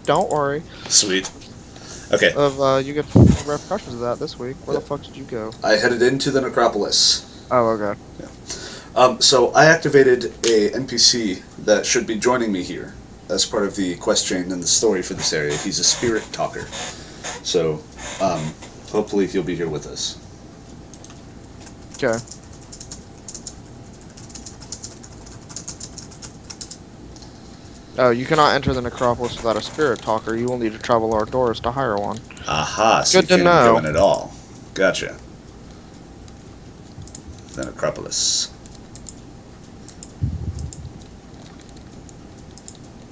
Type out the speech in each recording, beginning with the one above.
Don't worry. Sweet. Okay. You get repercussions of that this week. Where the fuck did you go? I headed into the Necropolis. Oh, okay. So I activated a NPC that should be joining me here as part of the quest chain and the story for this area. He's a spirit talker. So, hopefully he'll be here with us. Okay. Oh, you cannot enter the Necropolis without a spirit talker. You will need to travel our doors to hire one. Aha, so Good you to can't even go know. in at all. Gotcha. The Necropolis.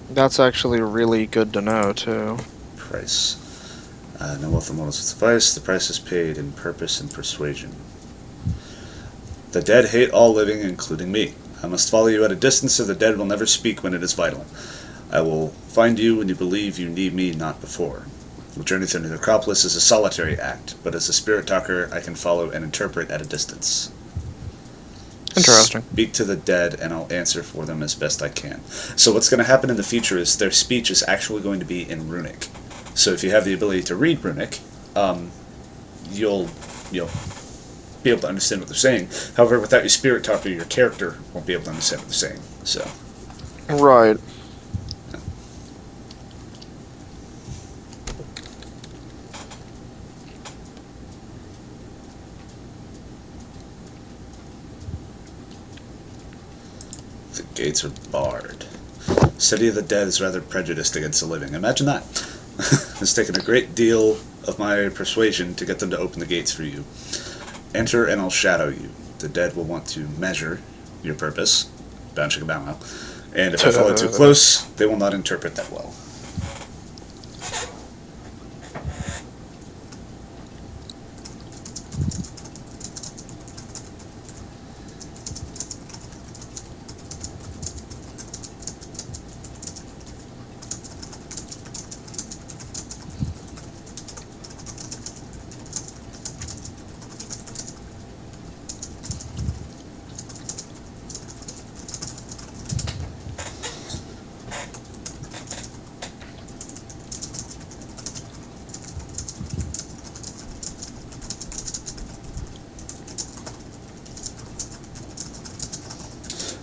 That's actually really good to know, too. Price. No wealth and mortals will suffice. The price is paid in purpose and persuasion. The dead hate all living, including me. I must follow you at a distance, so the dead will never speak when it is vital. I will find you when you believe you need me, not before. The journey through the Necropolis is a solitary act, but as a spirit talker, I can follow and interpret at a distance. Interesting. Speak to the dead, and I'll answer for them as best I can. So what's going to happen in the future is their speech is actually going to be in Runic. So if you have the ability to read Runic, you'll be able to understand what they're saying. However, without your spirit talker, your character won't be able to understand what they're saying. So, Right. the gates are barred. City of the Dead is rather prejudiced against the living. Imagine that. It's taken a great deal of my persuasion to get them to open the gates for you. Enter and I'll shadow you. The dead will want to measure your purpose. Bow chicka bow wow. And if I follow too close, they will not interpret that well.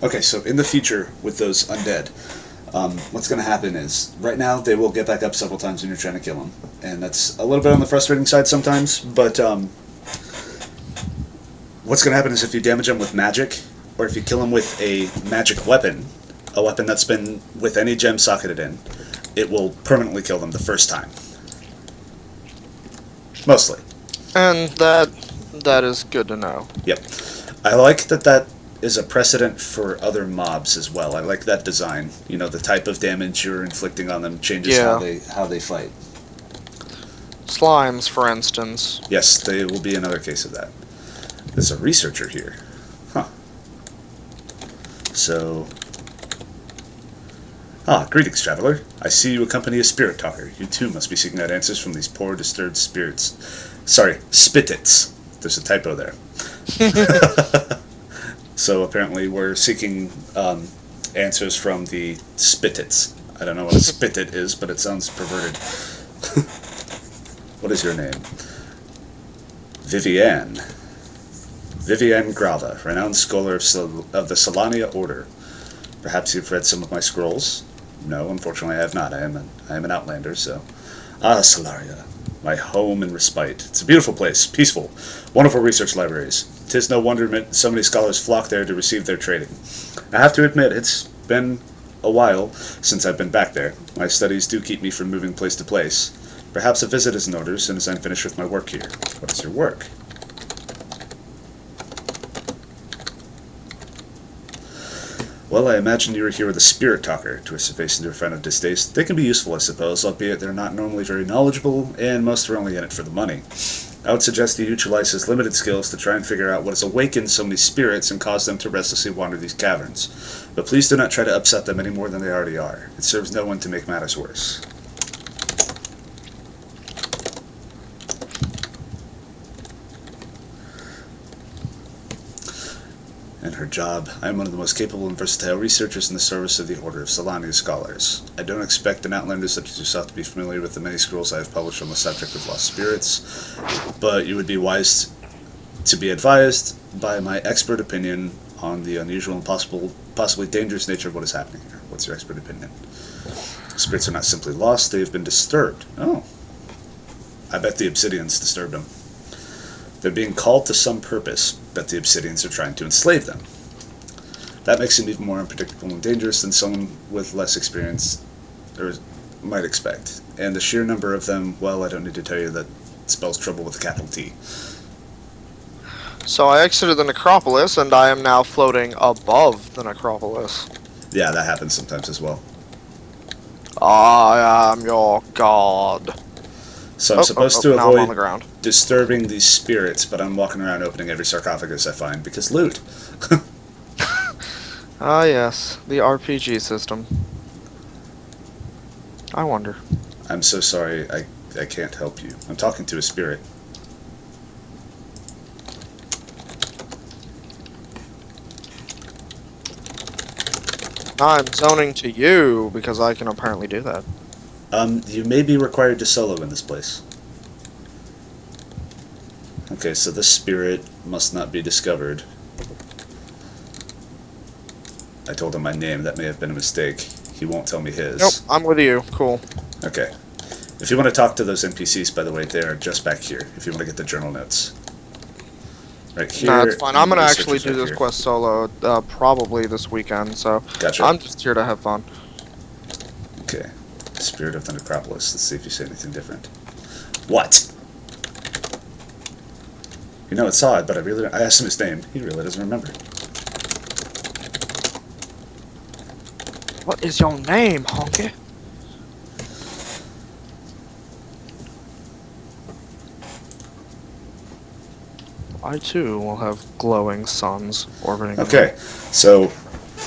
Okay, so in the future with those undead, what's going to happen is right now they will get back up several times when you're trying to kill them, and that's a little bit on the frustrating side sometimes. But what's going to happen is if you damage them with magic, or if you kill them with a magic weapon, a weapon that's been with any gem socketed in, it will permanently kill them the first time. Mostly. And that is good to know. Yep. I like that is a precedent for other mobs as well. I like that design. You know, the type of damage you're inflicting on them changes how they fight. Slimes, for instance. Yes, they will be another case of that. There's a researcher here. Huh. So... greetings, traveler. I see you accompany a spirit talker. You too must be seeking out answers from these poor, disturbed spirits. Sorry, spitits. There's a typo there. So apparently we're seeking answers from the spitits. I don't know what a spitit is, but it sounds perverted. What is your name? Vivienne. Vivienne Grava, renowned scholar of the Solania Order. Perhaps you've read some of my scrolls? No, unfortunately I have not. I am an outlander, so... Solaria. My home and respite. It's a beautiful place, peaceful, wonderful research libraries. 'Tis no wonder so many scholars flock there to receive their training. I have to admit, it's been a while since I've been back there. My studies do keep me from moving place to place. Perhaps a visit is in order as soon as I'm finished with my work here. What is your work? Well, I imagine you were here with a spirit talker. Twist a face into a frown of distaste. They can be useful, I suppose, albeit they're not normally very knowledgeable, and most are only in it for the money. I would suggest you utilize his limited skills to try and figure out what has awakened so many spirits and caused them to restlessly wander these caverns. But please do not try to upset them any more than they already are. It serves no one to make matters worse. and her job. I am one of the most capable and versatile researchers in the service of the Order of Solani Scholars. I don't expect an outlander such as yourself to be familiar with the many scrolls I have published on the subject of lost spirits, but you would be wise to be advised by my expert opinion on the unusual and possibly dangerous nature of what is happening here. What's your expert opinion? Spirits are not simply lost, they have been disturbed. Oh. I bet the Obsidians disturbed them. They're being called to some purpose, but the Obsidians are trying to enslave them. That makes them even more unpredictable and dangerous than someone with less experience might expect. And the sheer number of them, well, I don't need to tell you that spells trouble with a capital T. So I exited the Necropolis, and I am now floating above the Necropolis. Yeah, that happens sometimes as well. I am your god. So I'm supposed to now I'm on the avoid ground. disturbing these spirits, but I'm walking around opening every sarcophagus I find, because loot. Ah, yes, the RPG system. I wonder. I'm so sorry, I can't help you. I'm talking to a spirit. I'm zoning to you, because I can apparently do that. You may be required to solo in this place. Okay, so this spirit must not be discovered. I told him my name, that may have been a mistake. He won't tell me his. Nope, I'm with you. Cool. Okay. If you want to talk to those NPCs, by the way, they are just back here, if you want to get the journal notes. Right here. No, it's fine. I'm gonna actually researchers do right this here. quest solo, probably this weekend, so Gotcha. I'm just here to have fun. Okay. Spirit of the Necropolis. Let's see if you say anything different. What? You know, it's odd, but I asked him his name. He really doesn't remember. What is your name, honky? I too will have glowing suns orbiting. Okay, so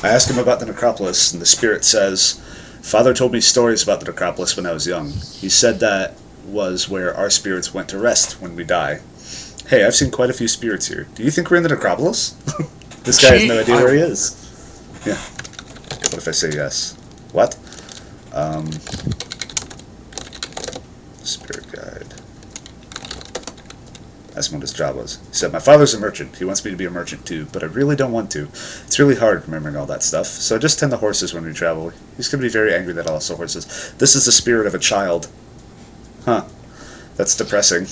I asked him about the Necropolis, and the spirit says, Father told me stories about the Necropolis when I was young. He said that was where our spirits went to rest when we die. Hey, I've seen quite a few spirits here. Do you think we're in the Necropolis? This guy has no idea where he is. Yeah. What if I say yes? What? Spirit guide. Asked him what his job was. He said, my father's a merchant. He wants me to be a merchant too, but I really don't want to. It's really hard remembering all that stuff, so I just tend the horses when we travel. He's going to be very angry that I lost the horses. This is the spirit of a child. Huh. That's depressing.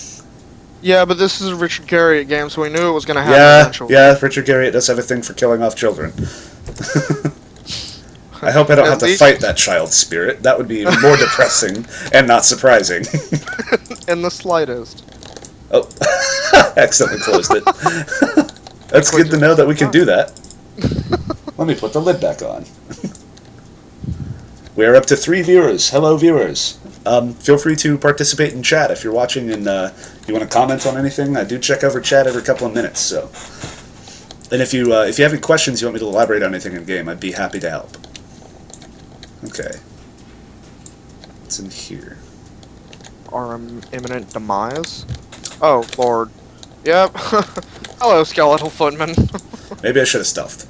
Yeah, but this is a Richard Garriott game, so we knew it was going to happen eventually. Yeah, Richard Garriott does have a thing for killing off children. I hope I don't have to fight that child spirit. That would be even more depressing and not surprising. In the slightest. Oh, accidentally closed it. That's good to know that we can do that. Let me put the lid back on. We are up to 3 viewers. Hello, viewers. Feel free to participate in chat if you're watching and you want to comment on anything. I do check over chat every couple of minutes. So, and if you have any questions you want me to elaborate on anything in game, I'd be happy to help. Okay. What's in here? Our imminent demise? Oh, Lord. Yep. Hello, skeletal footmen. Maybe I should have stealthed.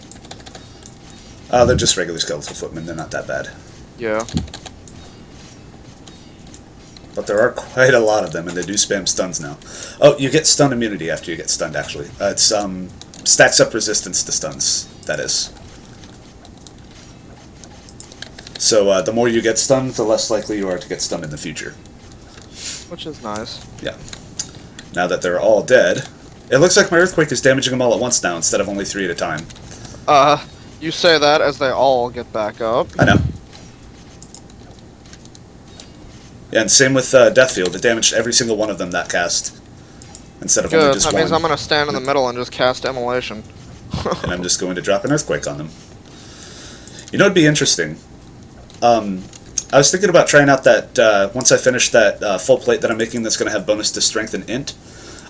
They're just regular skeletal footmen. They're not that bad. Yeah. But there are quite a lot of them, and they do spam stuns now. Oh, you get stun immunity after you get stunned, actually. It's stacks up resistance to stuns, that is. So the more you get stunned, the less likely you are to get stunned in the future. Which is nice. Yeah. Now that they're all dead, it looks like my earthquake is damaging them all at once now, instead of only 3 at a time. You say that as they all get back up. I know. Yeah, and same with Deathfield. It damaged every single one of them that cast, instead of only Good, just that one. means I'm gonna stand in the middle and just cast Immolation. And I'm just going to drop an earthquake on them. You know, it'd be interesting. I was thinking about trying out that, once I finish that full plate that I'm making that's going to have bonus to strength and int,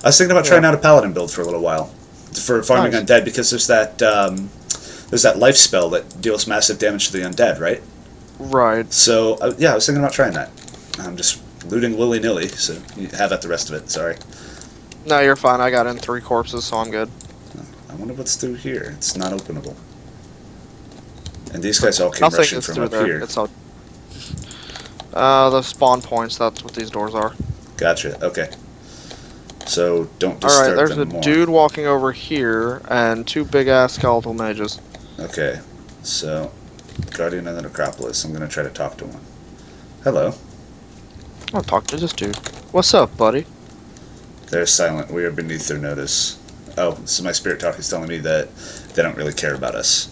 I was thinking about trying out a paladin build for a little while, for farming undead, because there's that life spell that deals massive damage to the undead, right? Right. So, yeah, I was thinking about trying that. I'm just looting willy-nilly, so you have at the rest of it, sorry. No, you're fine. I got in 3 corpses, so I'm good. wonder what's through here. It's not openable. And these guys all came Nothing rushing is from through up there. here. It's all. The spawn points. That's what these doors are. Gotcha. Okay. So don't All right. disturb There's a them more. dude walking over here, and two big ass skeletal mages. Okay. So, Guardian of the Necropolis. I'm gonna try to talk to one. Hello. I'll talk to this dude. What's up, buddy? They're silent. We are beneath their notice. Oh, so my spirit talk is telling me that they don't really care about us.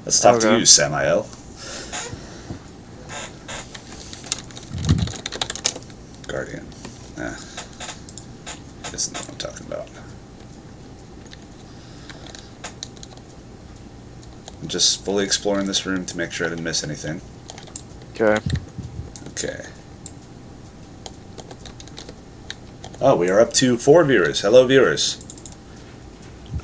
Let's talk to Okay. you, Samael. Guardian. Isn't what I'm talking about. I'm just fully exploring this room to make sure I didn't miss anything. Okay. Okay. Oh, we are up to 4 viewers. Hello, viewers.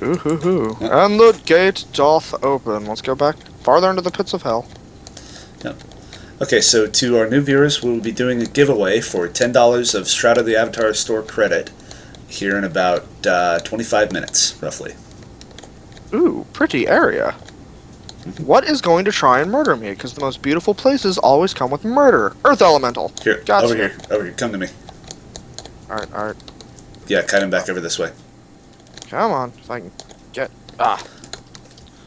Ooh hoo hoo. And the gate doth open. Let's go back farther into the pits of hell. Okay, so to our new viewers, we will be doing a giveaway for $10 of Shroud of the Avatar store credit here in about 25 minutes, roughly. Ooh, pretty area. What is going to try and murder me? Because the most beautiful places always come with murder. Earth Elemental. Here, Gotcha. over here, come to me. Alright, alright. Yeah, cut him back over this way. Come on, if I can get... Ah.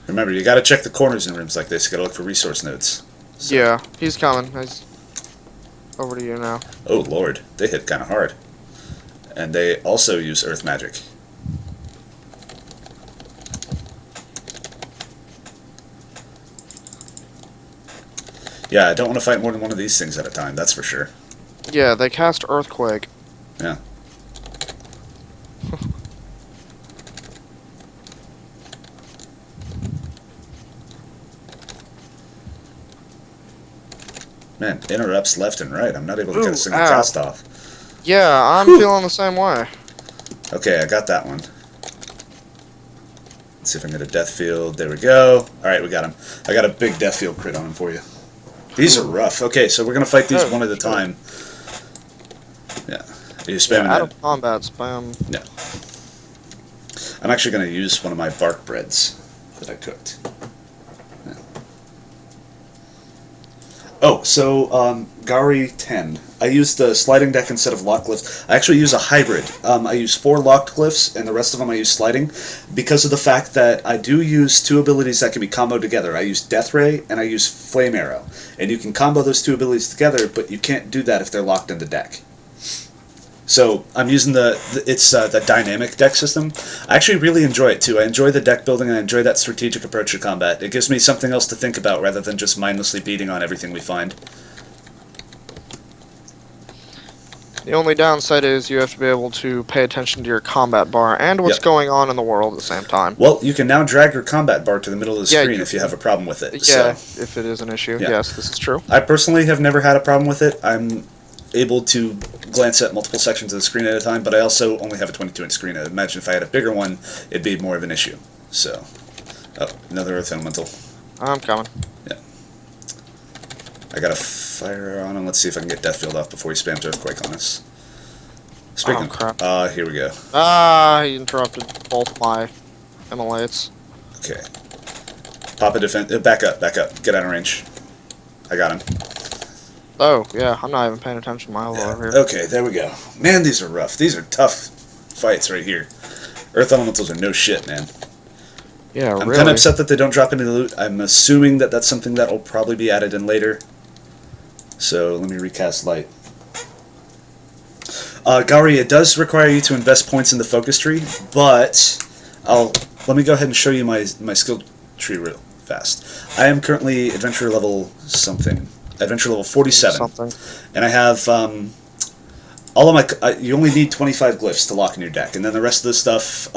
Remember, you gotta check the corners in rooms like this. You gotta look for resource nodes. So. Yeah, he's coming. He's over to you now. Oh, Lord. They hit kinda hard. And they also use earth magic. Yeah, I don't want to fight more than one of these things at a time, that's for sure. Yeah, they cast Earthquake. Yeah. Man, interrupts left and right. I'm not able to get a single ow. cast off. Yeah, I'm feeling the same way. Okay, I got that one. Let's see if I can get a death field. There we go. Alright, we got him. I got a big death field crit on him for you. These are rough. Okay, so we're going to fight these one at a time. Yeah. Are you spamming out that? of combat spam. No. I'm actually going to use one of my bark breads that I cooked. Yeah. Oh, so Gary 10. I used the sliding deck instead of locked glyphs. I actually use a hybrid. I use 4 locked glyphs, and the rest of them I use sliding, because of the fact that I do use 2 abilities that can be comboed together. I use Death Ray, and I use Flame Arrow. And you can combo those 2 abilities together, but you can't do that if they're locked in the deck. So I'm using the dynamic deck system. I actually really enjoy it too. I enjoy the deck building, and I enjoy that strategic approach to combat. It gives me something else to think about rather than just mindlessly beating on everything we find. The only downside is you have to be able to pay attention to your combat bar and what's going on in the world at the same time. Well, you can now drag your combat bar to the middle of the screen if you have a problem with it. Yeah, so, if it is an issue. Yeah. Yes, this is true. I personally have never had a problem with it. I'm able to glance at multiple sections of the screen at a time, but I also only have a 22-inch screen. I imagine if I had a bigger one, it'd be more of an issue. So, oh, another Earth Elemental. I'm coming. Yeah. I got a fire on him. Let's see if I can get Deathfield off before he spams Earthquake on us. Speaking crap. Here we go. He interrupted both my immolates. Okay. Pop a defense. Back up, back up. Get out of range. I got him. Oh, yeah, I'm not even paying attention to my level over here. Okay, there we go. Man, these are rough. These are tough fights right here. Earth Elementals are no shit, man. Yeah, I'm kind of upset that they don't drop any loot. I'm assuming that that's something that will probably be added in later. So, let me recast Light. Gary, it does require you to invest points in the focus tree, but let me go ahead and show you my skill tree real fast. I am currently adventure level something. Adventure level 47. And I have all of my... you only need 25 glyphs to lock in your deck, and then the rest of the stuff,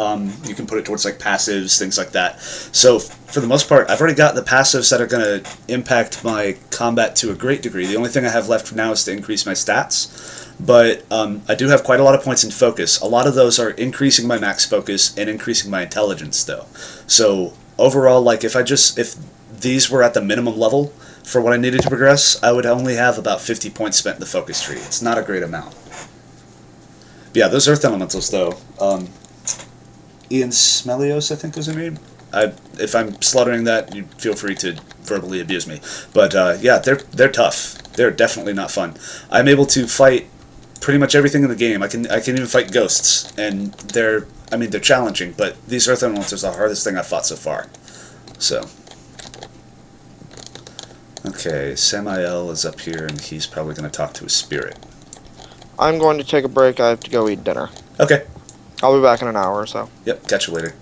you can put it towards like passives, things like that. So, for the most part, I've already got the passives that are going to impact my combat to a great degree. The only thing I have left for now is to increase my stats. But I do have quite a lot of points in focus. A lot of those are increasing my max focus and increasing my intelligence, though. So, overall, like, if these were at the minimum level for what I needed to progress, I would only have about 50 points spent in the focus tree. It's not a great amount. But yeah, those Earth Elementals, though, Ian Smelios, I think was her name. If I'm slaughtering that, you feel free to verbally abuse me. But yeah, they're tough. They're definitely not fun. I'm able to fight pretty much everything in the game. I can even fight ghosts, and they're challenging. But these Earth Elementals are the hardest thing I've fought so far. So. Okay, Samael is up here, and he's probably going to talk to his spirit. I'm going to take a break. I have to go eat dinner. Okay. I'll be back in an hour or so. Yep, catch you later.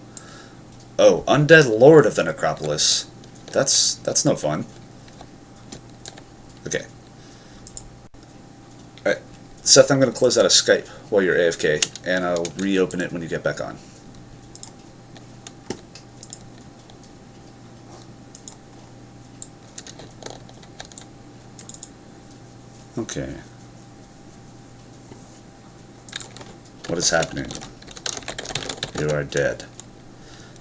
Oh, Undead Lord of the Necropolis. That's no fun. Okay. Alright. Seth, I'm going to close out of Skype while you're AFK, and I'll reopen it when you get back on. Okay. What is happening? You are dead.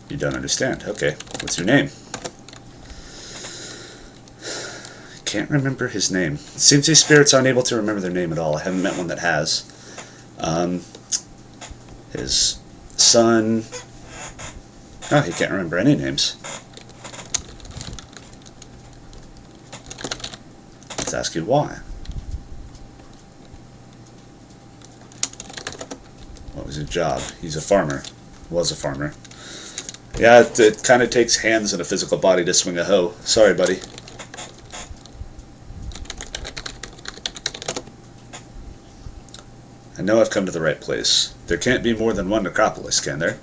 You don't understand. Okay. What's your name? Can't remember his name. It seems these spirits aren't able to remember their name at all. I haven't met one that has. His son... Oh, he can't remember any names. Let's ask you why. What was his job? He's a farmer. Was a farmer. Yeah, it kind of takes hands and a physical body to swing a hoe. Sorry, buddy. I know I've come to the right place. There can't be more than one Necropolis, can there?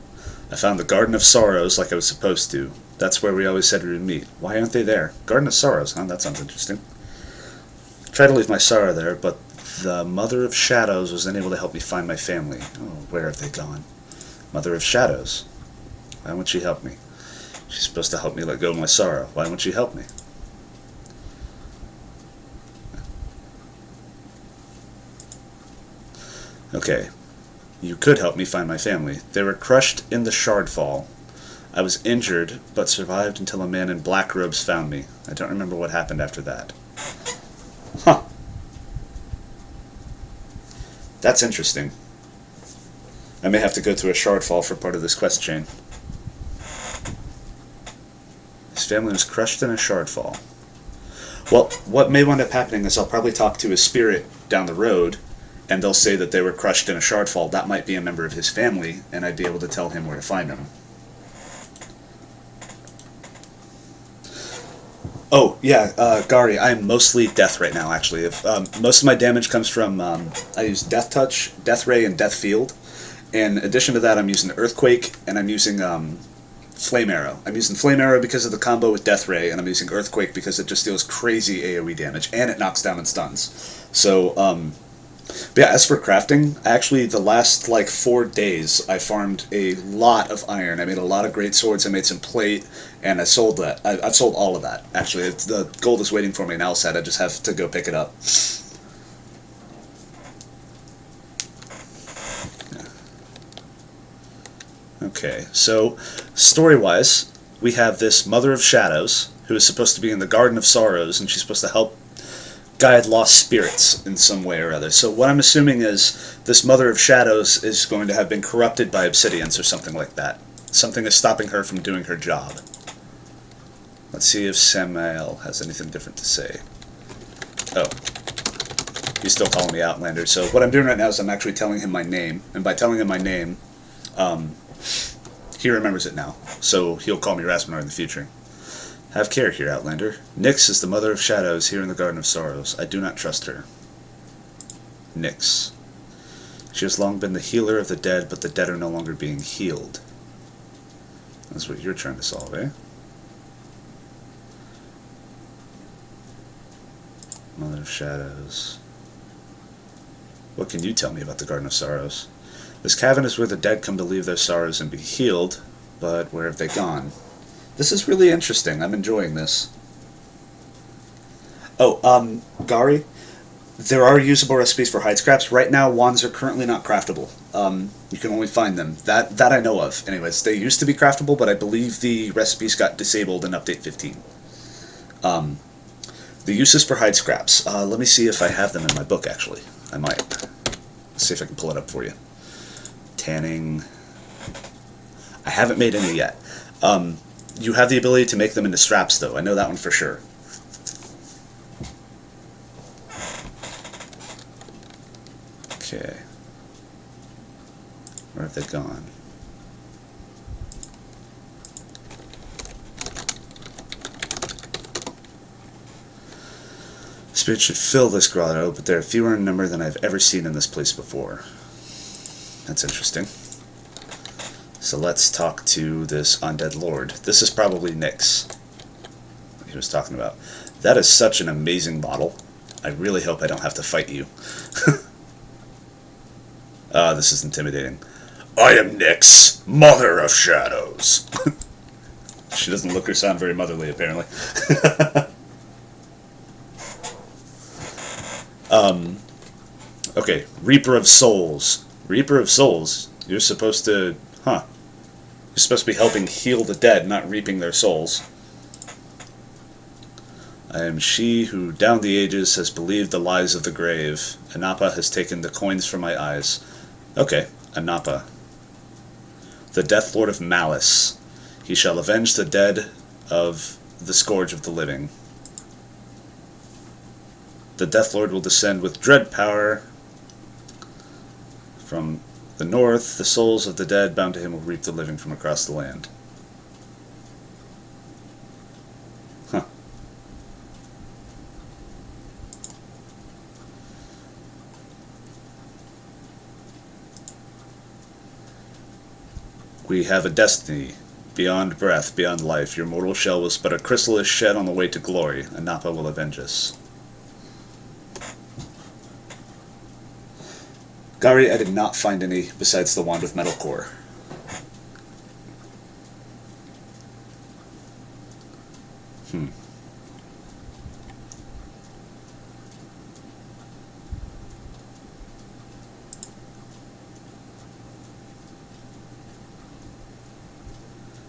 I found the Garden of Sorrows like I was supposed to. That's where we always said we would meet. Why aren't they there? Garden of Sorrows, huh? That sounds interesting. Tried to leave my sorrow there, but the Mother of Shadows was unable to help me find my family. Oh, where have they gone? Mother of Shadows. Why won't she help me? She's supposed to help me let go of my sorrow. Why won't she help me? Okay. You could help me find my family. They were crushed in the Shardfall. I was injured, but survived until a man in black robes found me. I don't remember what happened after that. Huh. That's interesting. I may have to go to a Shardfall for part of this quest chain. His family was crushed in a Shardfall. Well, what may wind up happening is I'll probably talk to his spirit down the road, and they'll say that they were crushed in a Shardfall. That might be a member of his family, and I'd be able to tell him where to find them. Oh, yeah, Gary, I'm mostly death right now, actually. Most of my damage comes from, I use Death Touch, Death Ray, and Death Field. In addition to that, I'm using Earthquake, and I'm using Flame Arrow. I'm using Flame Arrow because of the combo with Death Ray, and I'm using Earthquake because it just deals crazy AoE damage, and it knocks down and stuns. So, but yeah, as for crafting, actually the last, 4 days, I farmed a lot of iron. I made a lot of great swords, I made some plate, and I sold that. I've sold all of that, actually. The gold is waiting for me in Alsad, I just have to go pick it up. Okay, so story-wise, we have this Mother of Shadows, who is supposed to be in the Garden of Sorrows, and she's supposed to help guide lost spirits in some way or other. So what I'm assuming is this Mother of Shadows is going to have been corrupted by obsidians or something like that. Something is stopping her from doing her job. Let's see if Samael has anything different to say. Oh. He's still calling me Outlander. So what I'm doing right now is I'm actually telling him my name. And by telling him my name, he remembers it now. So he'll call me Rasminar in the future. Have care here, Outlander. Nyx is the Mother of Shadows here in the Garden of Sorrows. I do not trust her. Nyx. She has long been the healer of the dead, but the dead are no longer being healed. That's what you're trying to solve, eh? Mother of Shadows. What can you tell me about the Garden of Sorrows? This cavern is where the dead come to leave their sorrows and be healed, but where have they gone? This is really interesting. I'm enjoying this. Oh, Gari, there are usable recipes for hide scraps. Right now, wands are currently not craftable. You can only find them. That I know of. Anyways, they used to be craftable, but I believe the recipes got disabled in Update 15. The uses for hide scraps. Let me see if I have them in my book, actually. I might. Let's see if I can pull it up for you. Tanning. I haven't made any yet. You have the ability to make them into straps, though. I know that one for sure. Okay. Where have they gone? Spirits should fill this grotto, but there are fewer in number than I've ever seen in this place before. That's interesting. So let's talk to this undead lord. This is probably Nyx he was talking about. That is such an amazing model. I really hope I don't have to fight you. This is intimidating. I am Nyx, Mother of Shadows. She doesn't look or sound very motherly, apparently. Okay, Reaper of Souls. Reaper of Souls. You're supposed to... You're supposed to be helping heal the dead, not reaping their souls. I am she who, down the ages, has believed the lies of the grave. Anapa has taken the coins from my eyes. Okay, Anapa. The Death Lord of Malice. He shall avenge the dead of the scourge of the living. The Death Lord will descend with dread power. From the north, the souls of the dead bound to him will reap the living from across the land. Huh. We have a destiny, beyond breath, beyond life. Your mortal shell was but a chrysalis shed on the way to glory. Anapa will avenge us. Gari, I did not find any besides the Wand of Metal Core.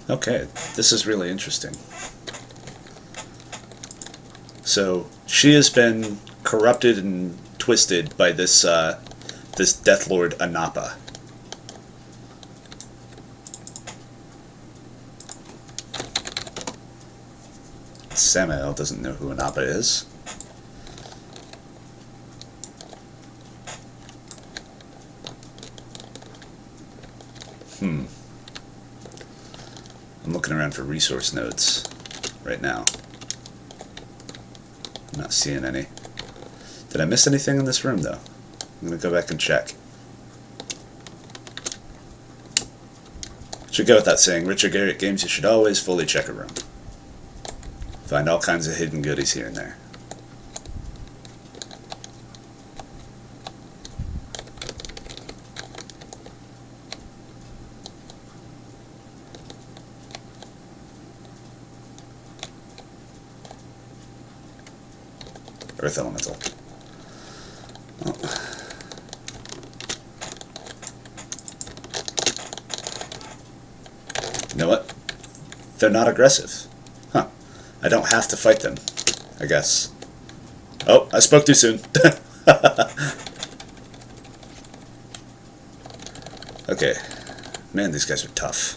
Okay, this is really interesting. So, she has been corrupted and twisted by this, this Death Lord Anapa. Samael doesn't know who Anapa is. I'm looking around for resource nodes right now. I'm not seeing any. Did I miss anything in this room, though? I'm going to go back and check. Should go with that saying, Richard Garrett Games, you should always fully check a room. Find all kinds of hidden goodies here and there. Earth Elemental. Oh. You know what? They're not aggressive. Huh. I don't have to fight them, I guess. Oh, I spoke too soon. Okay. Man, these guys are tough.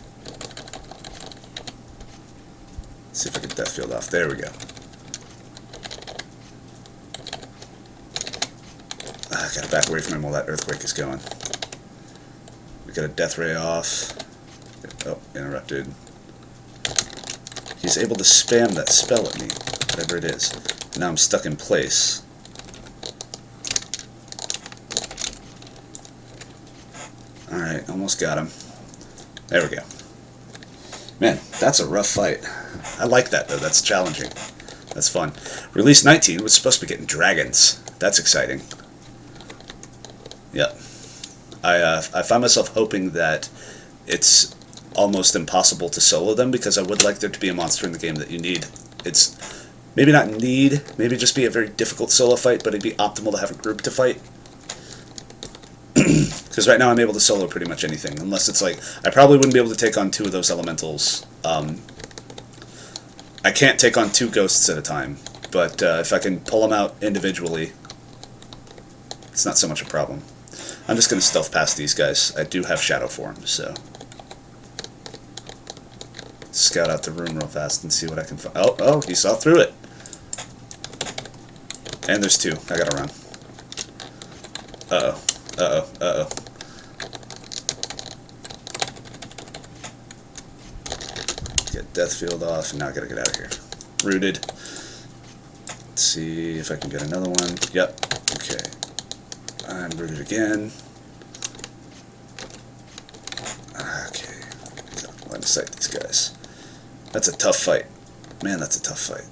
Let's see if I can death field off. There we go. Gotta back away from him while that earthquake is going. We got a death ray off. Oh, interrupted. He's able to spam that spell at me, whatever it is. Now I'm stuck in place. Alright, almost got him. There we go. Man, that's a rough fight. I like that, though. That's challenging. That's fun. Release 19 was supposed to be getting dragons. That's exciting. Yep. I find myself hoping that it's almost impossible to solo them, because I would like there to be a monster in the game that you need. It's maybe not need, maybe just be a very difficult solo fight, but it'd be optimal to have a group to fight. Because right now I'm able to solo pretty much anything, unless it's like, I probably wouldn't be able to take on 2 of those elementals. I can't take on 2 ghosts at a time, but if I can pull them out individually, it's not so much a problem. I'm just going to stealth past these guys. I do have shadow form, so... scout out the room real fast and see what I can find. Oh, he saw through it. And there's two. I gotta run. Uh-oh. Uh-oh. Uh-oh. Get Death Field off, and now I gotta get out of here. Rooted. Let's see if I can get another one. Yep. Okay. I'm rooted again. Okay. Gotta line of sight these guys. That's a tough fight. Man, that's a tough fight.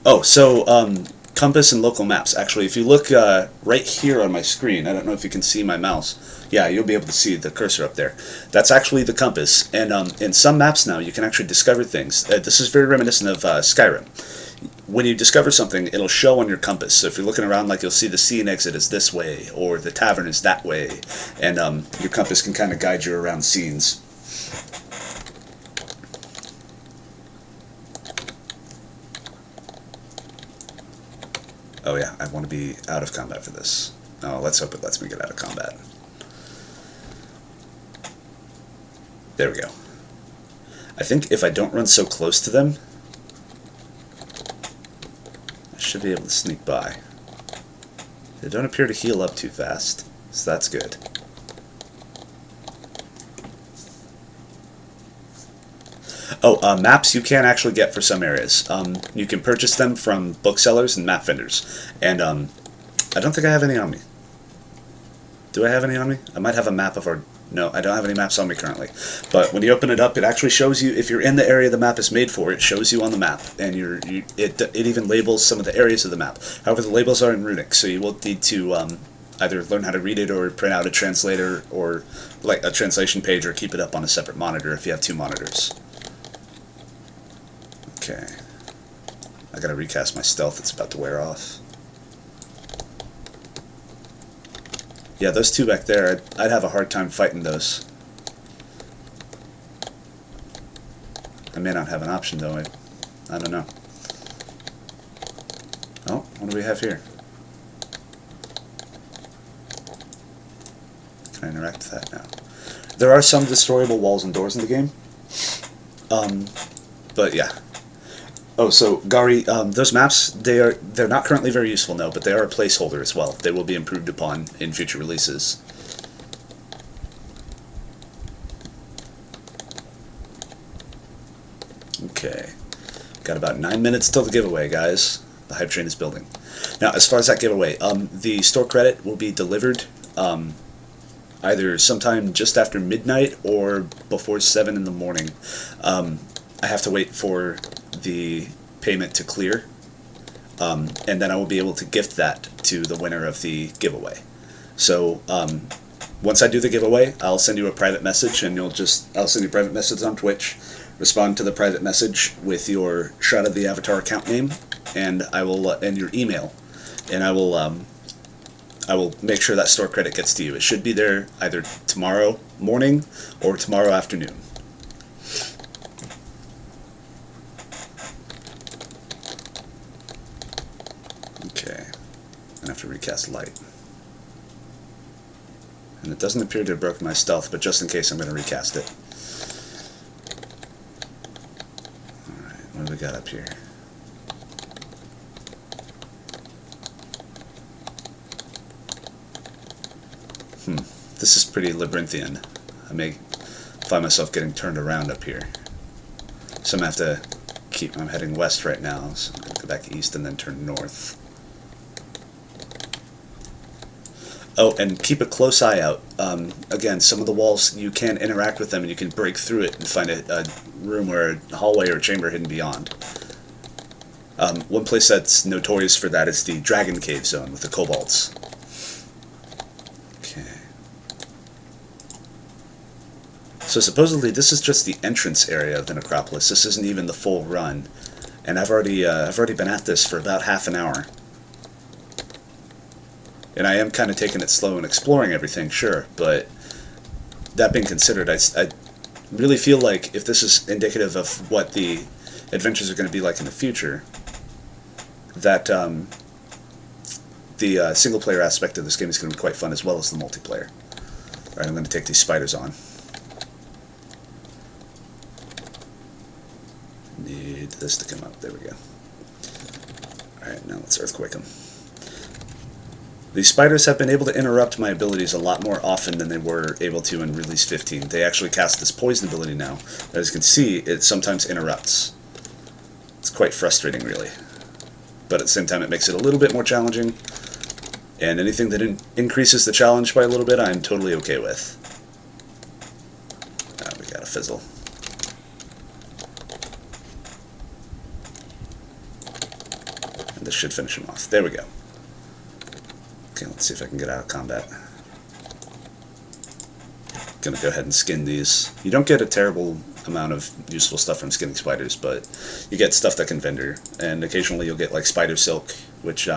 Oh, so compass and local maps. Actually, if you look right here on my screen, I don't know if you can see my mouse. Yeah, you'll be able to see the cursor up there. That's actually the compass. And in some maps now, you can actually discover things. This is very reminiscent of Skyrim. When you discover something, it'll show on your compass. So if you're looking around, like, you'll see the scene exit is this way, or the tavern is that way. And your compass can kind of guide you around scenes. Oh yeah, I want to be out of combat for this. Oh, let's hope it lets me get out of combat. There we go. I think if I don't run so close to them, I should be able to sneak by. They don't appear to heal up too fast, so that's good. Oh, maps you can actually get for some areas. You can purchase them from booksellers and map vendors. And I don't think I have any on me. Do I have any on me? I might have a map of our... No, I don't have any maps on me currently. But when you open it up, it actually shows you, if you're in the area the map is made for, it shows you on the map. And it even labels some of the areas of the map. However, the labels are in Runic, so you will need to either learn how to read it or print out a translator or like a translation page or keep it up on a separate monitor if you have two monitors. Okay. I gotta recast my stealth, it's about to wear off. Yeah, those two back there, I'd have a hard time fighting those. I may not have an option though, I don't know. Oh, what do we have here? Can I interact with that now? There are some destroyable walls and doors in the game. But yeah. Oh, so Gary, those maps, they're not currently very useful, no, but they are a placeholder as well. They will be improved upon in future releases. Okay. Got about 9 minutes till the giveaway, guys. The hype train is building. Now, as far as that giveaway, the store credit will be delivered either sometime just after midnight or before 7 in the morning. I have to wait for the payment to clear, and then I will be able to gift that to the winner of the giveaway. So once I do the giveaway, I'll send you a private message, and I'll send you a private message on Twitch. Respond to the private message with your shot of the avatar account name, and I will and your email, and I will make sure that store credit gets to you. It should be there either tomorrow morning or tomorrow afternoon. Okay, I have to recast light. And it doesn't appear to have broken my stealth, but just in case I'm going to recast it. Alright, what do we got up here? This is pretty labyrinthian. I may find myself getting turned around up here. So I'm going to have to keep... I'm heading west right now, so I'm going to go back east and then turn north. Oh, and keep a close eye out. Again, some of the walls, you can interact with them and you can break through it and find a room or a hallway or a chamber hidden beyond. One place that's notorious for that is the Dragon Cave Zone with the kobolds. Okay. So supposedly this is just the entrance area of the Necropolis. This isn't even the full run. And I've already been at this for about half an hour. And I am kind of taking it slow and exploring everything, sure, but that being considered, really feel like if this is indicative of what the adventures are going to be like in the future, that the single-player aspect of this game is going to be quite fun, as well as the multiplayer. Alright, I'm going to take these spiders on. Need this to come up. There we go. Alright, now let's earthquake them. These spiders have been able to interrupt my abilities a lot more often than they were able to in Release 15. They actually cast this poison ability now. As you can see, it sometimes interrupts. It's quite frustrating, really. But at the same time, it makes it a little bit more challenging. And anything that increases the challenge by a little bit, I'm totally okay with. We got a fizzle. And this should finish him off. There we go. Okay, let's see if I can get out of combat. Gonna go ahead and skin these. You don't get a terrible amount of useful stuff from skinning spiders, but you get stuff that can vendor, and occasionally you'll get like spider silk, which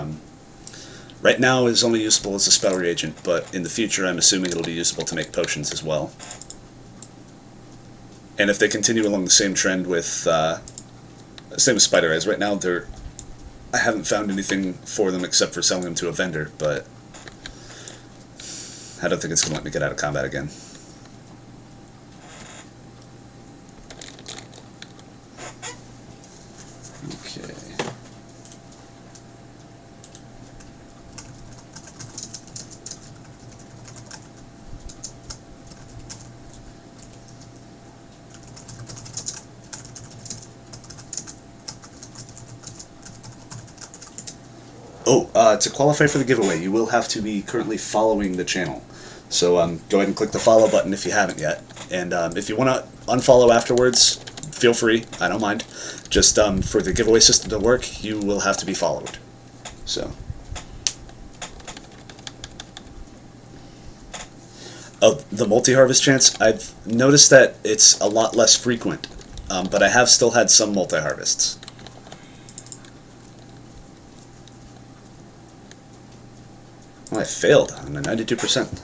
right now is only useful as a spell reagent, but in the future I'm assuming it'll be useful to make potions as well. And if they continue along the same trend with same as spider eyes, right now I haven't found anything for them except for selling them to a vendor, but I don't think it's going to let me get out of combat again. Okay. To qualify for the giveaway, you will have to be currently following the channel. So go ahead and click the follow button if you haven't yet. And if you want to unfollow afterwards, feel free. I don't mind. Just for the giveaway system to work, you will have to be followed. So. The multi-harvest chance, I've noticed that it's a lot less frequent, but I have still had some multi-harvests. Well, I failed on a 92%.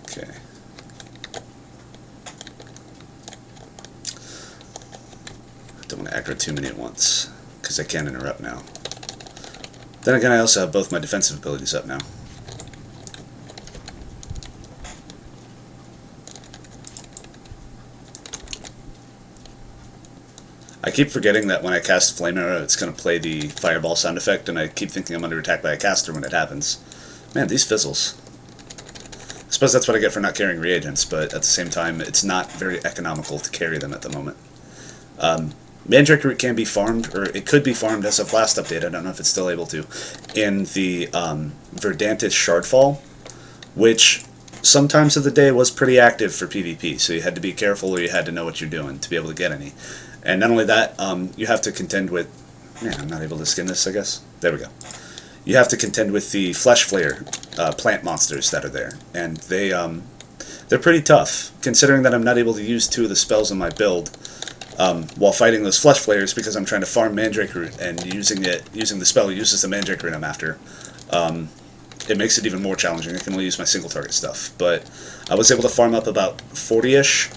Okay. Don't want to aggro too many at once, because I can't interrupt now. Then again, I also have both my defensive abilities up now. I keep forgetting that when I cast Flame Arrow, it's going to play the fireball sound effect, and I keep thinking I'm under attack by a caster when it happens. Man, these fizzles. I suppose that's what I get for not carrying reagents, but at the same time, it's not very economical to carry them at the moment. Mandrake Root can be farmed, or it could be farmed as of last update, I don't know if it's still able to, in the Verdantis Shardfall, which sometimes of the day was pretty active for PvP, so you had to be careful or you had to know what you're doing to be able to get any. And not only that, you have to contend with... Man, I'm not able to skin this, I guess. There we go. You have to contend with the Flesh Flare plant monsters that are there. And they're pretty tough, considering that I'm not able to use two of the spells in my build while fighting those Flesh Flares because I'm trying to farm Mandrake Root, and using the spell uses the Mandrake Root I'm after. It makes it even more challenging. I can only use my single target stuff. But I was able to farm up about 40-ish.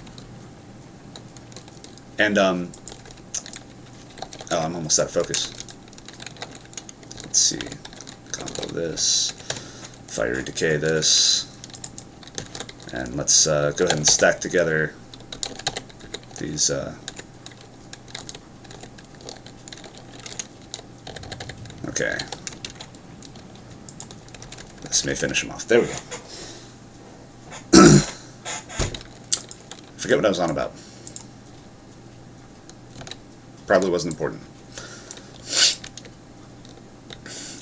And, oh, I'm almost out of focus. Let's see. Combo this. Fiery Decay this. And let's go ahead and stack together these, okay. This may finish him off. There we go. Forget what I was on about. Probably wasn't important.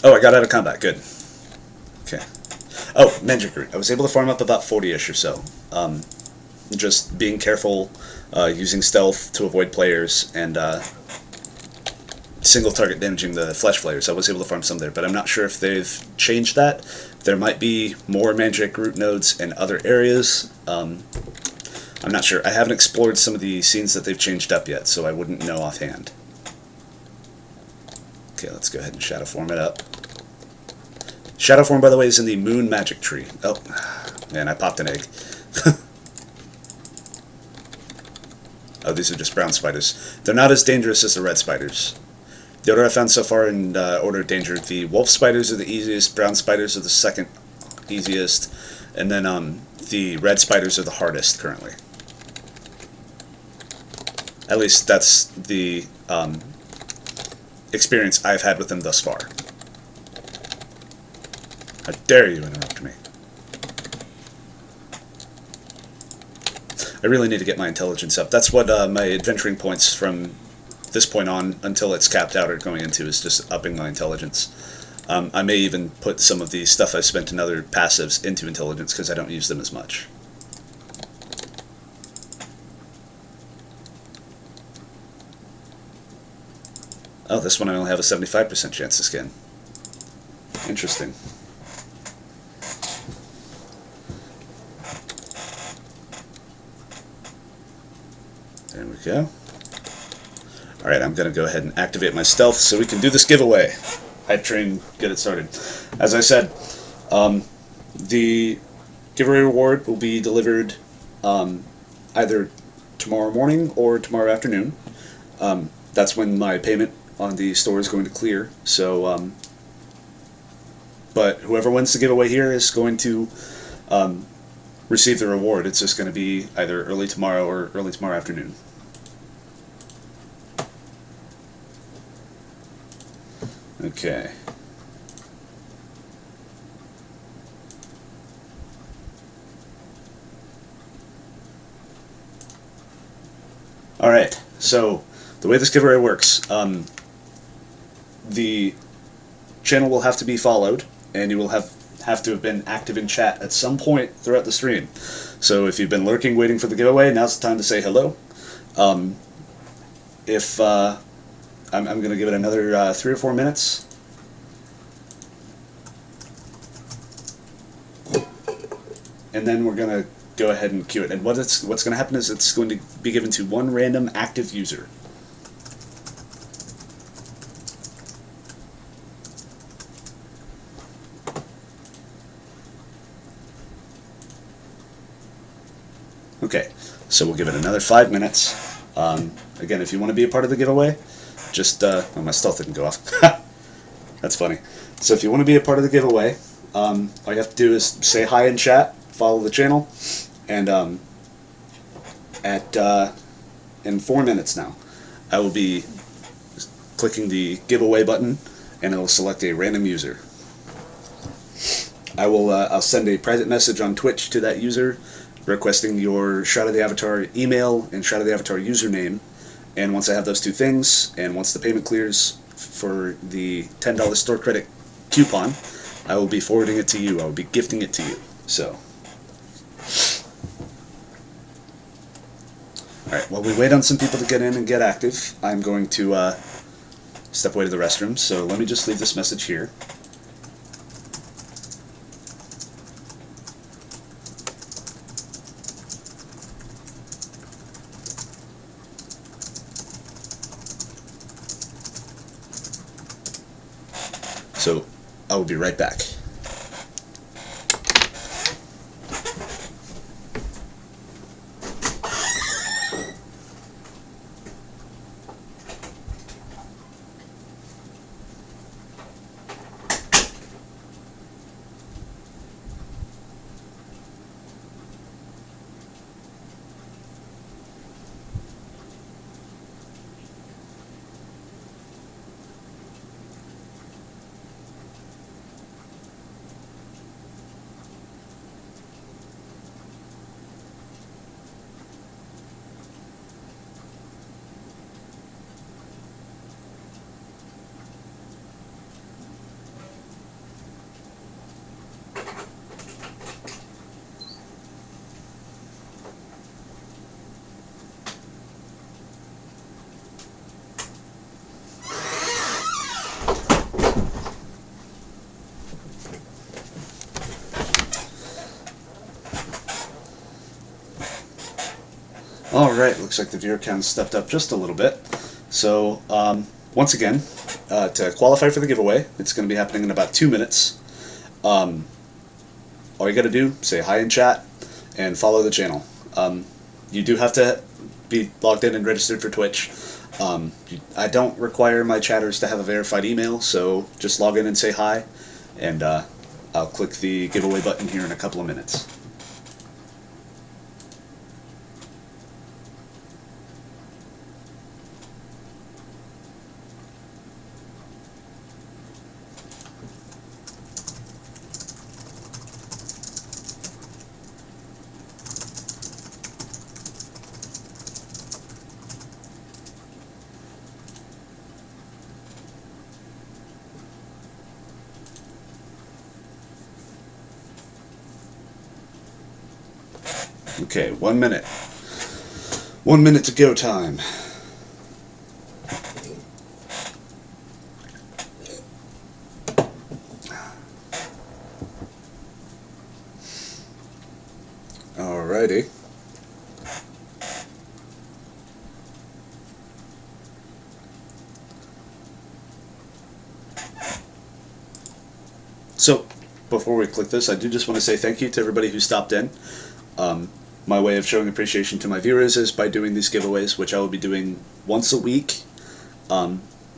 Oh, I got out of combat. Good. Okay. Oh, Mandrake Root. I was able to farm up about 40-ish or so. Just being careful, using stealth to avoid players, and single target damaging the Flesh Flayers. I was able to farm some there, but I'm not sure if they've changed that. There might be more Mandrake Root nodes in other areas. I'm not sure. I haven't explored some of the scenes that they've changed up yet, so I wouldn't know offhand. Okay, let's go ahead and shadow form it up. Shadow form, by the way, is in the Moon Magic Tree. Oh, man, I popped an egg. Oh, these are just brown spiders. They're not as dangerous as the red spiders. The order I found so far in order of danger, the wolf spiders are the easiest, brown spiders are the second easiest, and then the red spiders are the hardest currently. At least that's the experience I've had with them thus far. How dare you interrupt me? I really need to get my intelligence up. That's what my adventuring points from this point on until it's capped out are going into, is just upping my intelligence. I may even put some of the stuff I've spent in other passives into intelligence because I don't use them as much. Oh, this one I only have a 75% chance to skin. Interesting. There we go. Alright, I'm going to go ahead and activate my stealth so we can do this giveaway. Hype train, get it started. As I said, the giveaway reward will be delivered either tomorrow morning or tomorrow afternoon. That's when my payment on the store is going to clear. So, but whoever wins the giveaway here is going to receive the reward. It's just going to be either early tomorrow or early tomorrow afternoon. Okay. Alright, so the way this giveaway works, the channel will have to be followed, and you will have to have been active in chat at some point throughout the stream. So if you've been lurking waiting for the giveaway, now's the time to say hello. I'm going to give it another 3 or 4 minutes. And then we're going to go ahead and queue it. And what's going to happen is it's going to be given to one random active user. Okay, so we'll give it another 5 minutes. Again, if you want to be a part of the giveaway, just, oh, my stealth didn't go off. That's funny. So if you want to be a part of the giveaway, all you have to do is say hi in chat, follow the channel, and in 4 minutes now, I will be clicking the giveaway button, and it will select a random user. I'll send a private message on Twitch to that user, requesting your Shroud of the Avatar email and Shroud of the Avatar username. And once I have those two things, and once the payment clears for the $10 store credit coupon, I will be forwarding it to you. I will be gifting it to you. So, alright, while we wait on some people to get in and get active, I'm going to step away to the restroom. So let me just leave this message here. So, I will be right back. Alright, looks like the viewer count stepped up just a little bit. So, once again, to qualify for the giveaway, it's going to be happening in about 2 minutes. All you got to do, say hi in chat, and follow the channel. You do have to be logged in and registered for Twitch. I don't require my chatters to have a verified email, so just log in and say hi, and I'll click the giveaway button here in a couple of minutes. Okay, 1 minute. 1 minute to go time. Alrighty. So, before we click this, I do just want to say thank you to everybody who stopped in. My way of showing appreciation to my viewers is by doing these giveaways, which I will be doing once a week.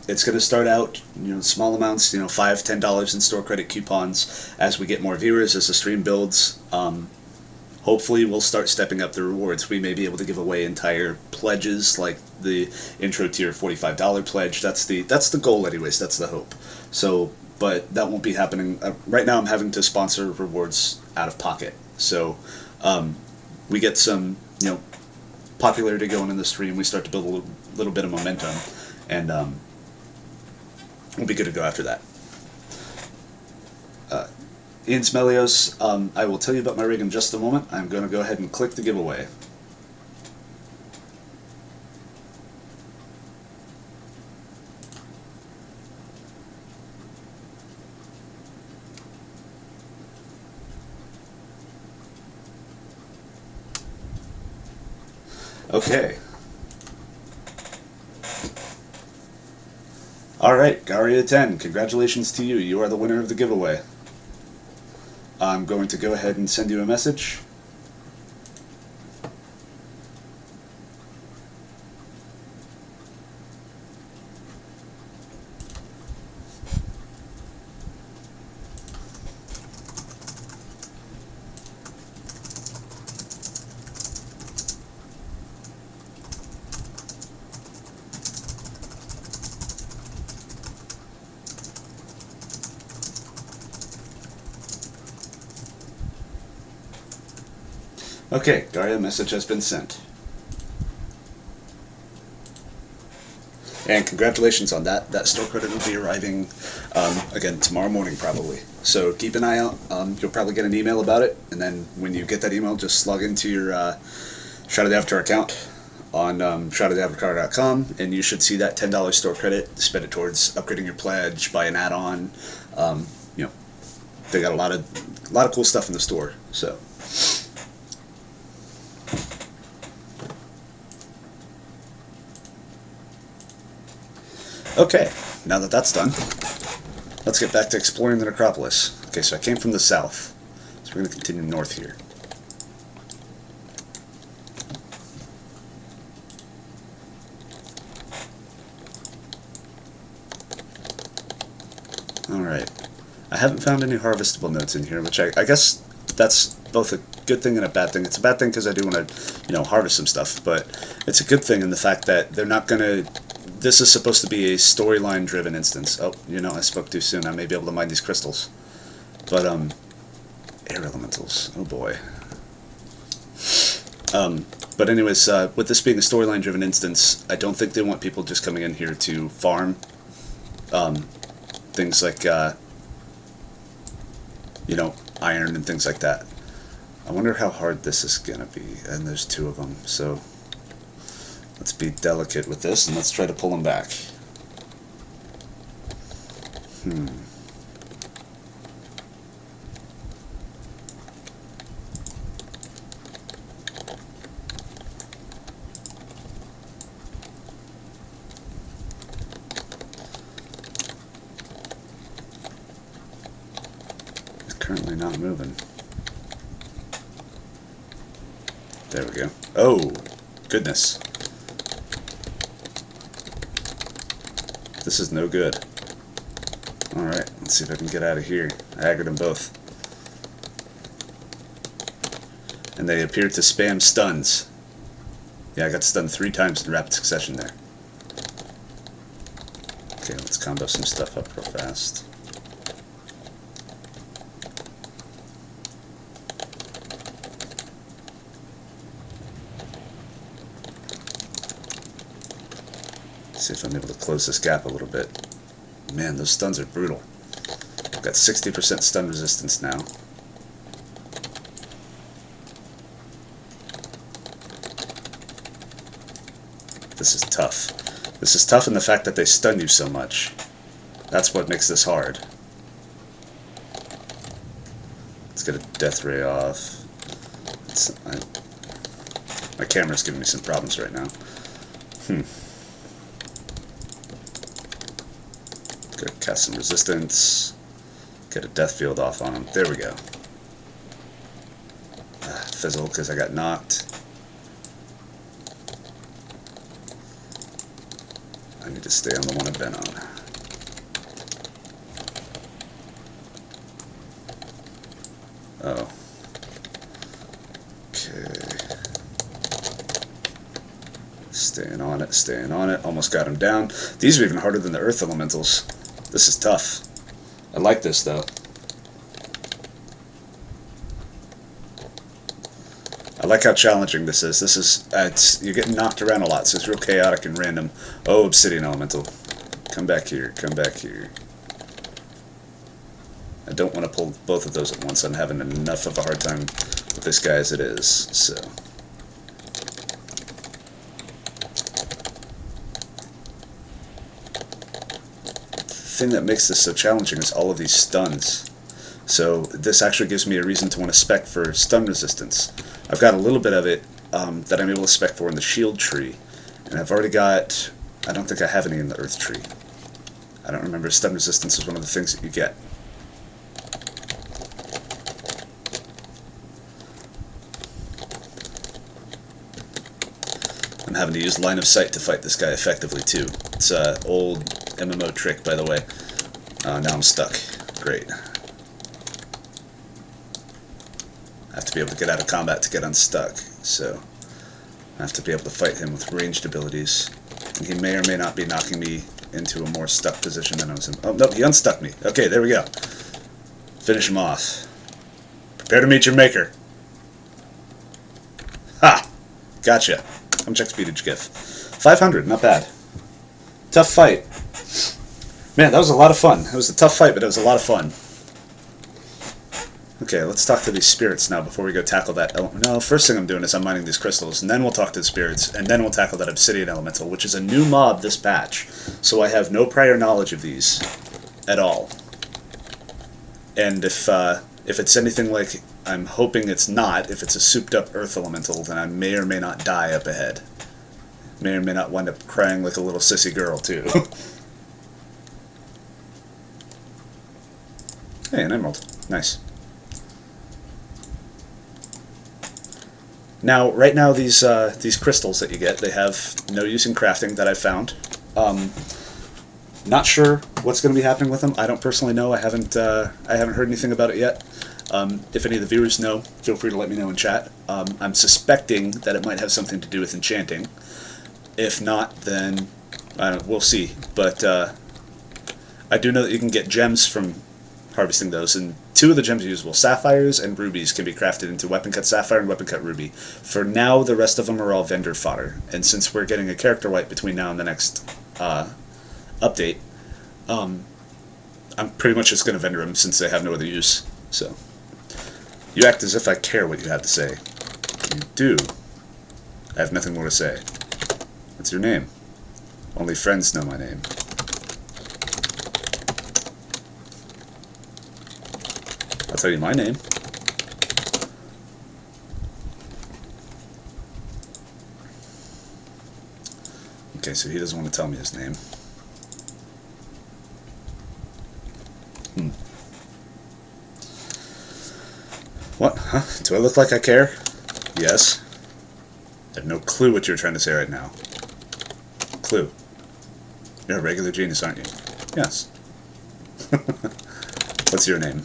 It's going to start out, small amounts, $5, $10 in store credit coupons. As we get more viewers, as the stream builds, hopefully we'll start stepping up the rewards. We may be able to give away entire pledges, like the intro tier $45 pledge. That's the goal, anyways. That's the hope. So, but that won't be happening right now. I'm having to sponsor rewards out of pocket. So, we get some, popularity going in the stream. We start to build a little bit of momentum, and we'll be good to go after that. Ian Smelios, I will tell you about my rig in just a moment. I'm going to go ahead and click the giveaway. Okay. Alright, Garia10, congratulations to you. You are the winner of the giveaway. I'm going to go ahead and send you a message. Okay, Garia, message has been sent. And congratulations on that. That store credit will be arriving, again, tomorrow morning probably. So keep an eye out. You'll probably get an email about it, and then when you get that email, just log into your Shrouded Avatar account on shroudedavatar.com, and you should see that $10 store credit. Spend it towards upgrading your pledge, buy an add-on. They got a lot of cool stuff in the store. So. Okay, now that that's done, let's get back to exploring the Necropolis. Okay, so I came from the south, so we're going to continue north here. Alright, I haven't found any harvestable nodes in here, which I guess that's both a good thing and a bad thing. It's a bad thing because I do want to, harvest some stuff, but it's a good thing in the fact that they're not going to... This is supposed to be a storyline-driven instance. Oh, I spoke too soon. I may be able to mine these crystals. But, air elementals. Oh, boy. But anyways, with this being a storyline-driven instance, I don't think they want people just coming in here to farm things like, iron and things like that. I wonder how hard this is going to be. And there's two of them, so... Let's be delicate with this, and let's try to pull them back. currently not moving. There we go. Oh, goodness. This is no good. Alright, let's see if I can get out of here. I aggroed them both. And they appear to spam stuns. Yeah, I got stunned 3 times in rapid succession there. Okay, let's combo some stuff up real fast. See if I'm able to close this gap a little bit. Man, those stuns are brutal. I've got 60% stun resistance now. This is tough. This is tough in the fact that they stun you so much. That's what makes this hard. Let's get a death ray off. My camera's giving me some problems right now. Gotta cast some resistance. Get a death field off on him. There we go. Fizzle because I got knocked. I need to stay on the one I've been on. Oh. Okay. Staying on it, staying on it. Almost got him down. These are even harder than the earth elementals. This is tough. I like this though. I like how challenging this is. This is you're getting knocked around a lot, so it's real chaotic and random. Oh, Obsidian Elemental. Come back here, come back here. I don't want to pull both of those at once. I'm having enough of a hard time with this guy as it is, so. The thing that makes this so challenging is all of these stuns. So this actually gives me a reason to want to spec for stun resistance. I've got a little bit of it that I'm able to spec for in the shield tree, and I've already got, I don't think I have any in the earth tree. I don't remember. Stun resistance is one of the things that you get. I'm having to use line of sight to fight this guy effectively too. It's an old MMO trick, by the way. Now I'm stuck. Great. I have to be able to get out of combat to get unstuck, so I have to be able to fight him with ranged abilities. And he may or may not be knocking me into a more stuck position than I was in. Oh, no, he unstuck me. Okay, there we go. Finish him off. Prepare to meet your maker. Ha! Gotcha. How much XP did you give? 500, not bad. Tough fight. Man, that was a lot of fun. It was a tough fight, but it was a lot of fun. Okay, let's talk to these spirits now before we go tackle that. No, first thing I'm doing is I'm mining these crystals, and then we'll talk to the spirits, and then we'll tackle that obsidian elemental, which is a new mob this patch. So I have no prior knowledge of these at all. And if it's anything like I'm hoping it's not, if it's a souped up earth elemental, then I may or may not die up ahead. May or may not wind up crying like a little sissy girl too. Hey, an emerald. Nice. Now, right now, these crystals that you get, they have no use in crafting that I've found. Not sure what's going to be happening with them. I don't personally know. I haven't heard anything about it yet. If any of the viewers know, feel free to let me know in chat. I'm suspecting that it might have something to do with enchanting. If not, then we'll see. But I do know that you can get gems from harvesting those, and 2 of the gems are usable. Sapphires and rubies can be crafted into weapon cut sapphire and weapon cut ruby. For now, the rest of them are all vendor fodder, and since we're getting a character wipe between now and the next update, I'm pretty much just going to vendor them since they have no other use. So, you act as if I care what you have to say. You do. I have nothing more to say. What's your name? Only friends know my name. I'll tell you my name. Okay, so he doesn't want to tell me his name. What? Huh? Do I look like I care? Yes. I have no clue what you're trying to say right now. Clue. You're a regular genius, aren't you? Yes. What's your name?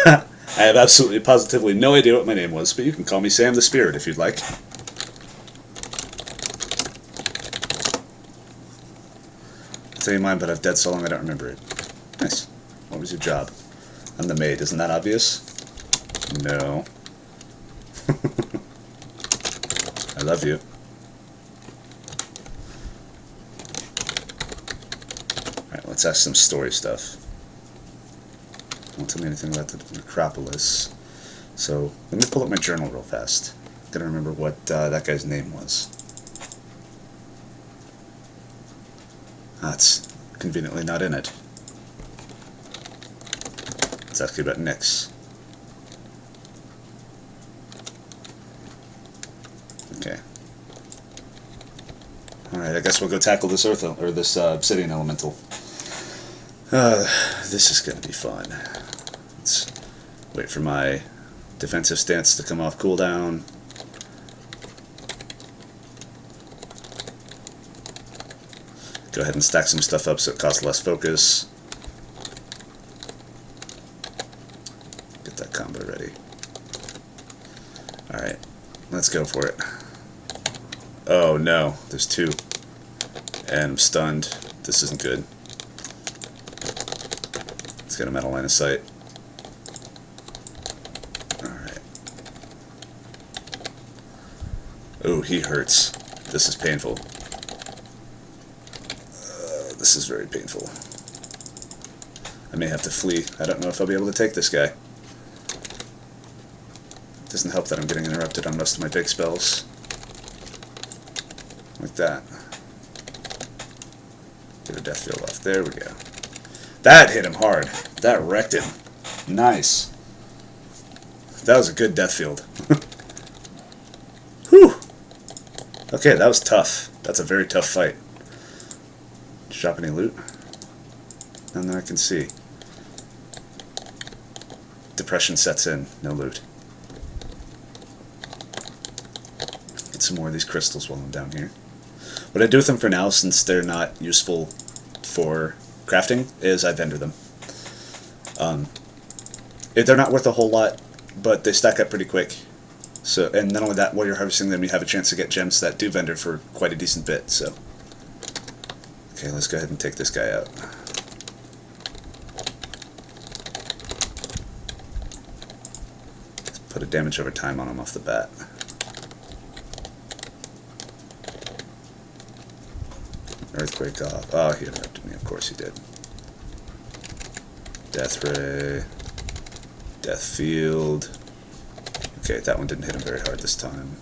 I have absolutely positively no idea what my name was, but you can call me Sam the Spirit if you'd like. I'll tell you mine, but I've dead so long I don't remember it. Nice. What was your job? I'm the maid. Isn't that obvious? No. I love you. Alright, let's ask some story stuff. Don't tell me anything about the Necropolis. So, let me pull up my journal real fast. I'm gonna remember what that guy's name was. That's conveniently not in it. Let's ask you about Nyx. Okay. Alright, I guess we'll go tackle this this obsidian elemental. This is gonna be fun. Let's wait for my defensive stance to come off cooldown. Go ahead and stack some stuff up so it costs less focus. Get that combo ready. Alright, let's go for it. Oh no, there's two. And I'm stunned. This isn't good. Let's get a metal line of sight. Alright. Oh, he hurts. This is painful. This is very painful. I may have to flee. I don't know if I'll be able to take this guy. It doesn't help that I'm getting interrupted on most of my big spells. Like that. Get a death field off. There we go. That hit him hard. That wrecked him. Nice. That was a good death field. Whew. Okay, that was tough. That's a very tough fight. Did you drop any loot? None that I can see. Depression sets in. No loot. Get some more of these crystals while I'm down here. What I do with them for now, since they're not useful for crafting, is I vendor them. They're not worth a whole lot, but they stack up pretty quick. So, and not only that, while you're harvesting them, you have a chance to get gems that do vendor for quite a decent bit. So, okay, let's go ahead and take this guy out. Let's put a damage over time on him off the bat. Earthquake off. Oh, he interrupted me. Of course he did. Death ray. Death field. Okay, that one didn't hit him very hard this time.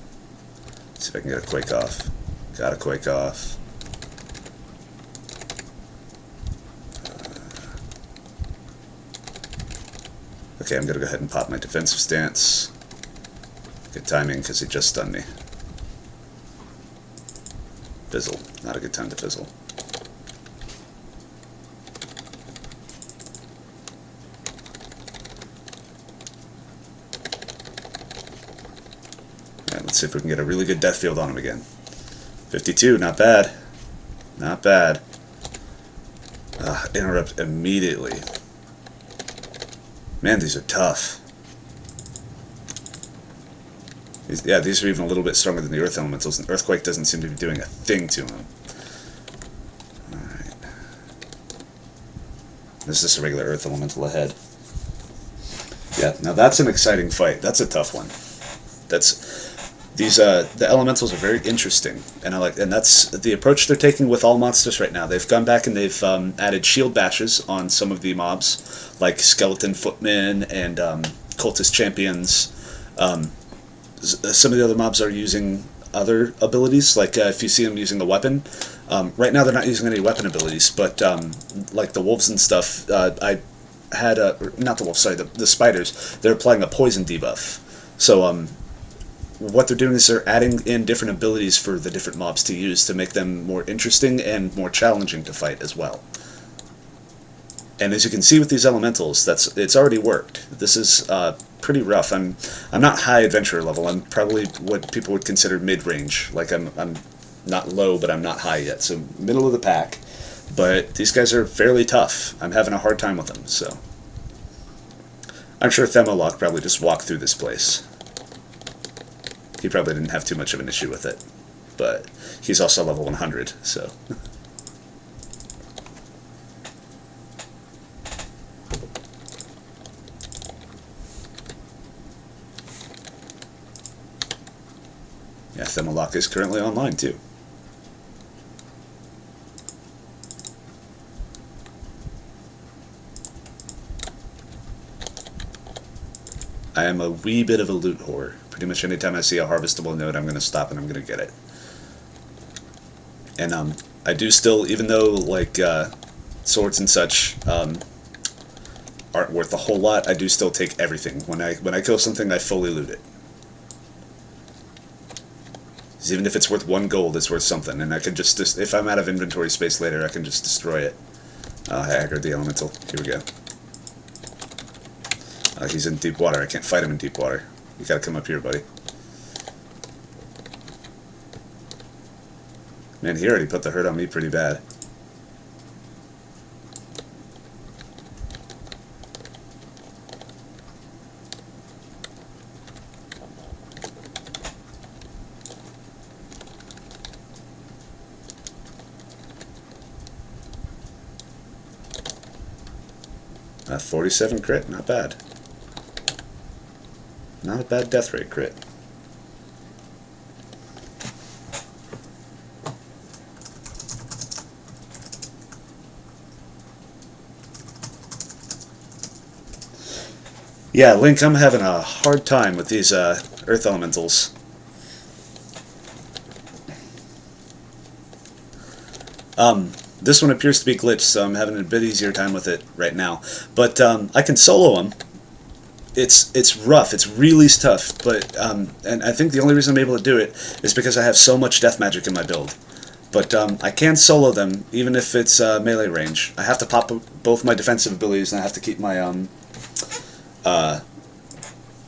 Let's see if I can get a quake off. Got a quake off. Okay, I'm gonna go ahead and pop my defensive stance. Good timing because he just stunned me. Fizzle. Not a good time to fizzle. Alright, let's see if we can get a really good death field on him again. 52, not bad. Not bad. Interrupt immediately. Man, these are tough. Yeah, these are even a little bit stronger than the Earth Elementals, and Earthquake doesn't seem to be doing a thing to them. Alright. There's just a regular Earth Elemental ahead. Yeah, now that's an exciting fight. That's a tough one. The Elementals are very interesting, and that's the approach they're taking with all monsters right now. They've gone back and they've added shield bashes on some of the mobs, like Skeleton Footmen and Cultist Champions. Some of the other mobs are using other abilities, like if you see them using the weapon. Right now they're not using any weapon abilities, but like the wolves and stuff, I had not the wolves, sorry, the spiders, they're applying a poison debuff. So what they're doing is they're adding in different abilities for the different mobs to use to make them more interesting and more challenging to fight as well. And as you can see with these elementals, it's already worked. This is pretty rough. I'm not high adventurer level. I'm probably what people would consider mid-range. Like I'm not low, but I'm not high yet. So middle of the pack. But these guys are fairly tough. I'm having a hard time with them, so I'm sure Themolok probably just walked through this place. He probably didn't have too much of an issue with it, but he's also level 100, so. Yeah, Themolok is currently online, too. I am a wee bit of a loot whore. Pretty much anytime I see a harvestable node, I'm going to stop and I'm going to get it. And I do still, even though like swords and such aren't worth a whole lot, I do still take everything. When I kill something, I fully loot it. Even if it's worth 1 gold, it's worth something, and I can just if I'm out of inventory space later, I can just destroy it. I aggroed the elemental. Here we go. He's in deep water. I can't fight him in deep water. You gotta come up here, buddy. Man, he already put the hurt on me pretty bad. A 47 crit, not bad. Not a bad death rate crit. Yeah, Link, I'm having a hard time with these Earth Elementals. This one appears to be glitched, so I'm having a bit easier time with it right now. But I can solo him. It's rough. It's really tough. But and I think the only reason I'm able to do it is because I have so much death magic in my build. But I can solo them even if it's melee range. I have to pop both my defensive abilities, and I have to keep my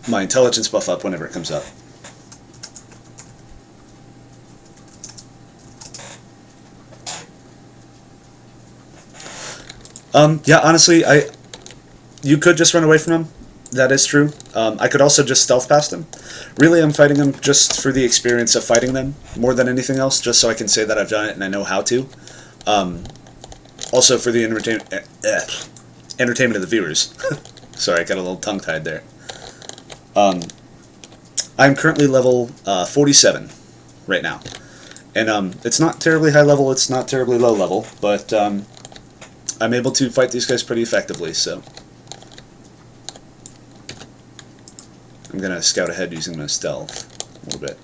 my intelligence buff up whenever it comes up. Yeah, honestly, you could just run away from him. That is true. I could also just stealth past him. Really, I'm fighting them just for the experience of fighting them, more than anything else, just so I can say that I've done it and I know how to. Also for the entertainment of the viewers. Sorry, I got a little tongue-tied there. I'm currently level 47 right now. And it's not terribly high level, it's not terribly low level, but I'm able to fight these guys pretty effectively, so I'm going to scout ahead using my stealth a little bit.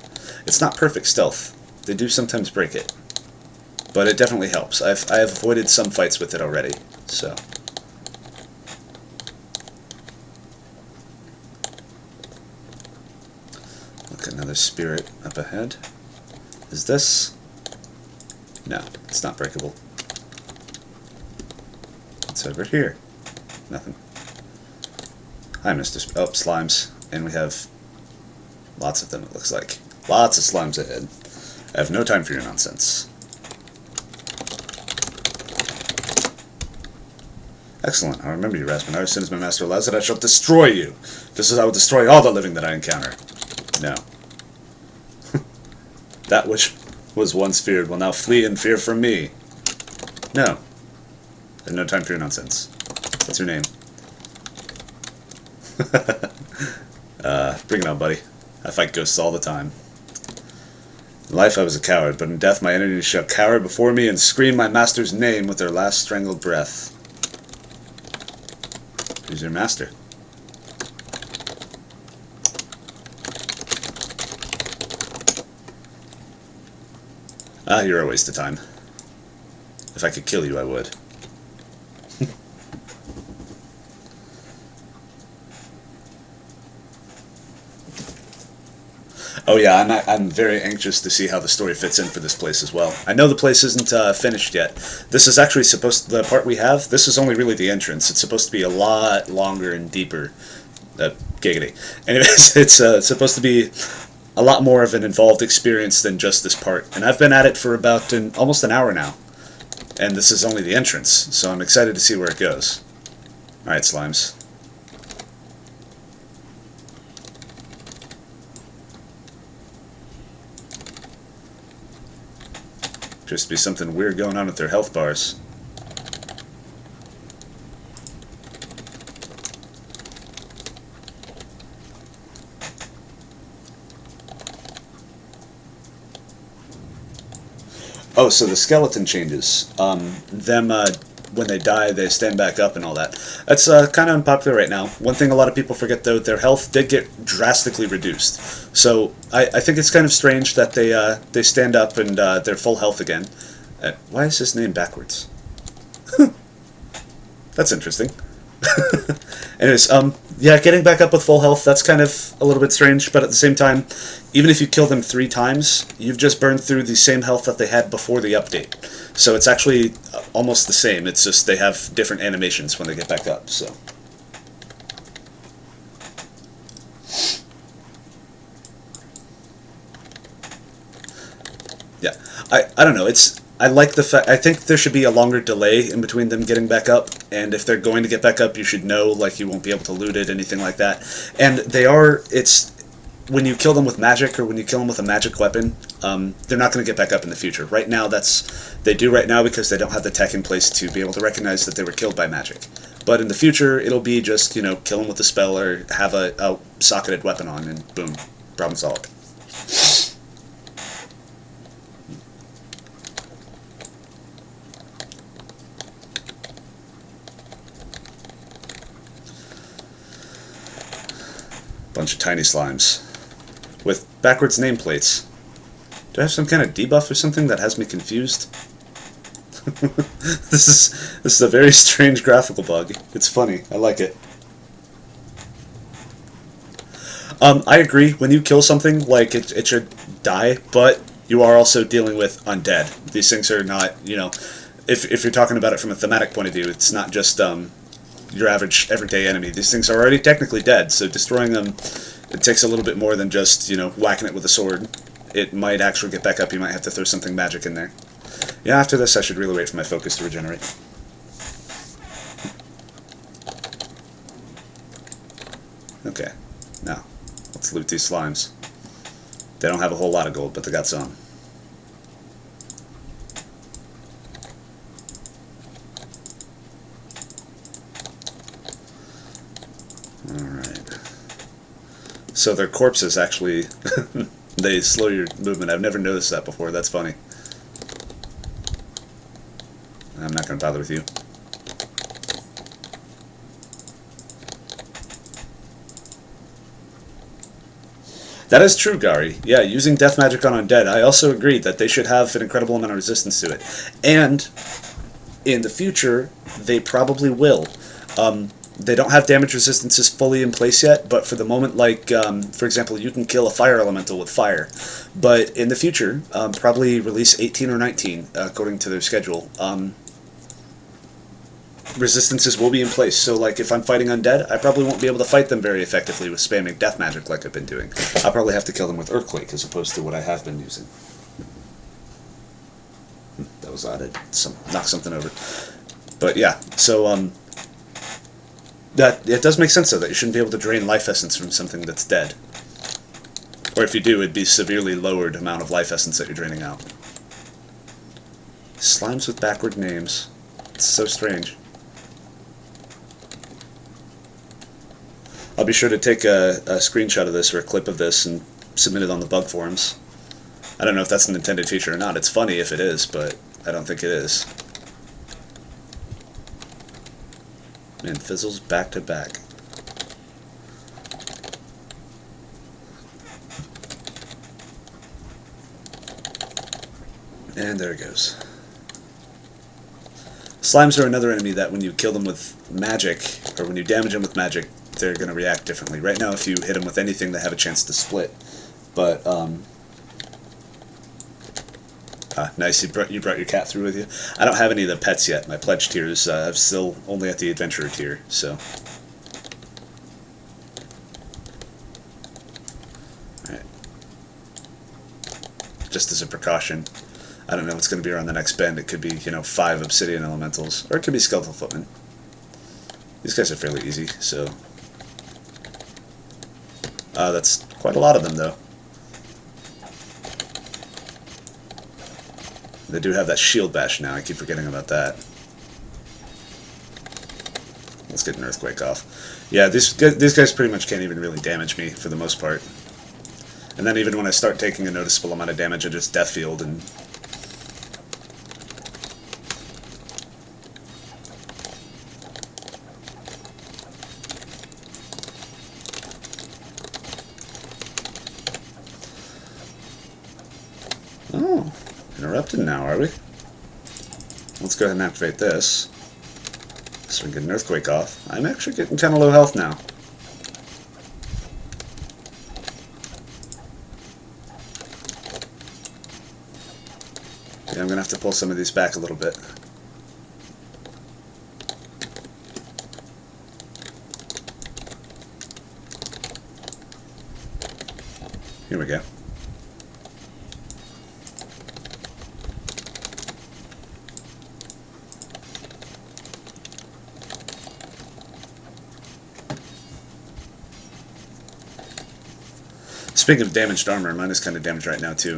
It's not perfect stealth. They do sometimes break it, but it definitely helps. I have avoided some fights with it already, so. Look, another spirit up ahead. Is this? No, it's not breakable. It's over here. Nothing. Hi, Mr. Oh, slimes. And we have lots of them, it looks like. Lots of slimes ahead. I have no time for your nonsense. Excellent. I remember you, Rasputin. As soon as my master allows it, I shall destroy you. Just as I will destroy all the living that I encounter. No. That which was once feared will now flee in fear from me. No. I have no time for your nonsense. What's your name? Bring it on, buddy. I fight ghosts all the time. In life I was a coward, but in death my enemies shall cower before me and scream my master's name with their last strangled breath. Who's your master? Ah, you're a waste of time. If I could kill you, I would. Oh yeah, I'm very anxious to see how the story fits in for this place as well. I know the place isn't finished yet. This is actually the part we have, this is only really the entrance. It's supposed to be a lot longer and deeper. Giggity. Anyways, it's supposed to be a lot more of an involved experience than just this part. And I've been at it for about almost an hour now. And this is only the entrance, so I'm excited to see where it goes. Alright, slimes. Just be something weird going on with their health bars. Oh, so the skeleton changes. When they die, they stand back up and all that. That's kind of unpopular right now. One thing a lot of people forget, though, their health did get drastically reduced. So I think it's kind of strange that they stand up and they're full health again. Why is his name backwards? That's interesting. Anyways, yeah, getting back up with full health, that's kind of a little bit strange, but at the same time, even if you kill them 3 times, you've just burned through the same health that they had before the update. So it's actually almost the same, it's just they have different animations when they get back up, so. Yeah, I don't know, I like the fact, I think there should be a longer delay in between them getting back up, and if they're going to get back up, you should know, like, you won't be able to loot it, anything like that. And when you kill them with magic, or when you kill them with a magic weapon, they're not going to get back up in the future. Right now, they do right now because they don't have the tech in place to be able to recognize that they were killed by magic. But in the future, it'll be just, kill them with a spell, or have a socketed weapon on, and boom, problem solved. Bunch of tiny slimes with backwards nameplates. Do I have some kind of debuff or something that has me confused? This is a very strange graphical bug. It's funny. I like it. I agree. When you kill something, like, it should die, but you are also dealing with undead. These things are not, if you're talking about it from a thematic point of view, it's not just your average everyday enemy. These things are already technically dead, so destroying them, it takes a little bit more than just, whacking it with a sword. It might actually get back up. You might have to throw something magic in there. Yeah, after this I should really wait for my focus to regenerate. Okay, now, let's loot these slimes. They don't have a whole lot of gold, but they got some. Alright. So their corpses actually, they slow your movement. I've never noticed that before. That's funny. I'm not going to bother with you. That is true, Gary. Yeah, using death magic on undead, I also agree that they should have an incredible amount of resistance to it. And in the future, they probably will. They don't have damage resistances fully in place yet, but for the moment, like, for example, you can kill a fire elemental with fire. But in the future, probably release 18 or 19, according to their schedule, resistances will be in place. So, like, if I'm fighting undead, I probably won't be able to fight them very effectively with spamming death magic like I've been doing. I'll probably have to kill them with Earthquake as opposed to what I have been using. That was odd. I knocked something over. But yeah, so, that it does make sense, though, that you shouldn't be able to drain life essence from something that's dead. Or if you do, it'd be severely lowered amount of life essence that you're draining out. Slimes with backward names. It's so strange. I'll be sure to take a screenshot of this or a clip of this and submit it on the bug forums. I don't know if that's an intended feature or not. It's funny if it is, but I don't think it is. Man, fizzles back to back. And there it goes. Slimes are another enemy that when you kill them with magic, or when you damage them with magic, they're going to react differently. Right now, if you hit them with anything, they have a chance to split. But nice. You brought your cat through with you. I don't have any of the pets yet. My pledge tiers. I'm still only at the adventurer tier. So. All right. Just as a precaution. I don't know what's going to be around the next bend. It could be, 5 obsidian elementals, or it could be skeletal footmen. These guys are fairly easy, so. That's quite a lot of them, though. They do have that shield bash now. I keep forgetting about that. Let's get an earthquake off. Yeah, these guys pretty much can't even really damage me for the most part. And then even when I start taking a noticeable amount of damage, I just death field and. Oh, interrupted now, are we? Let's go ahead and activate this. So we can get an earthquake off. I'm actually getting kind of low health now. Yeah, I'm going to have to pull some of these back a little bit. Here we go. Speaking of damaged armor, mine is kind of damaged right now too.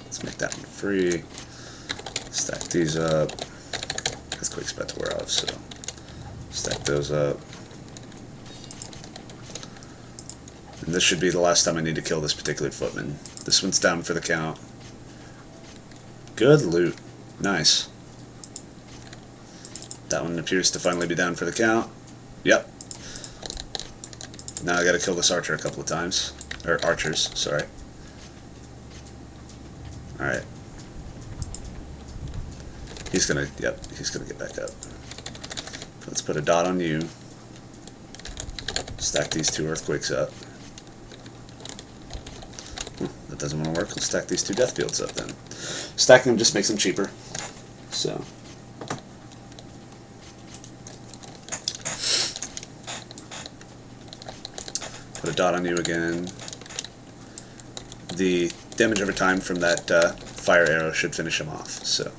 Let's make that one free. Stack these up. Earthquake's about to wear off, so stack those up. And this should be the last time I need to kill this particular footman. This one's down for the count. Good loot. Nice. That one appears to finally be down for the count. Yep. Now I gotta kill this archer a couple of times. Or archers, sorry. Alright. He's gonna get back up. Let's put a dot on you. Stack these 2 earthquakes up. That doesn't want to work. Let's stack these 2 death fields up then. Stacking them just makes them cheaper. So. Put a dot on you again. The damage over time from that fire arrow should finish him off. So.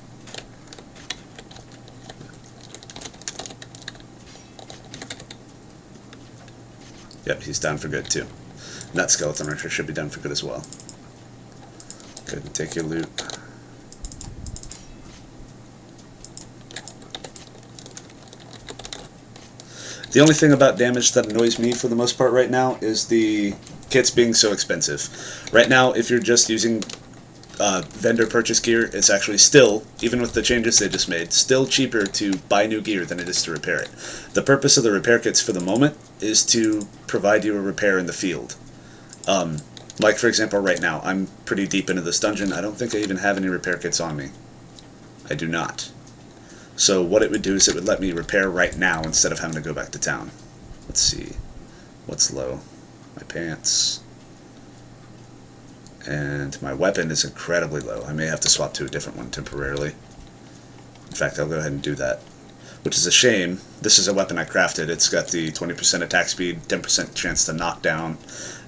Yep, he's down for good too. And that skeleton archer should be down for good as well. Go ahead and take your loot. The only thing about damage that annoys me for the most part right now is the kits being so expensive. Right now, if you're just using vendor purchase gear, it's actually still, even with the changes they just made, still cheaper to buy new gear than it is to repair it. The purpose of the repair kits for the moment is to provide you a repair in the field. Like, for example, right now, I'm pretty deep into this dungeon. I don't think I even have any repair kits on me. I do not. So what it would do is it would let me repair right now instead of having to go back to town. Let's see. What's low? My pants. And my weapon is incredibly low. I may have to swap to a different one temporarily. In fact, I'll go ahead and do that. Which is a shame. This is a weapon I crafted. It's got the 20% attack speed, 10% chance to knock down,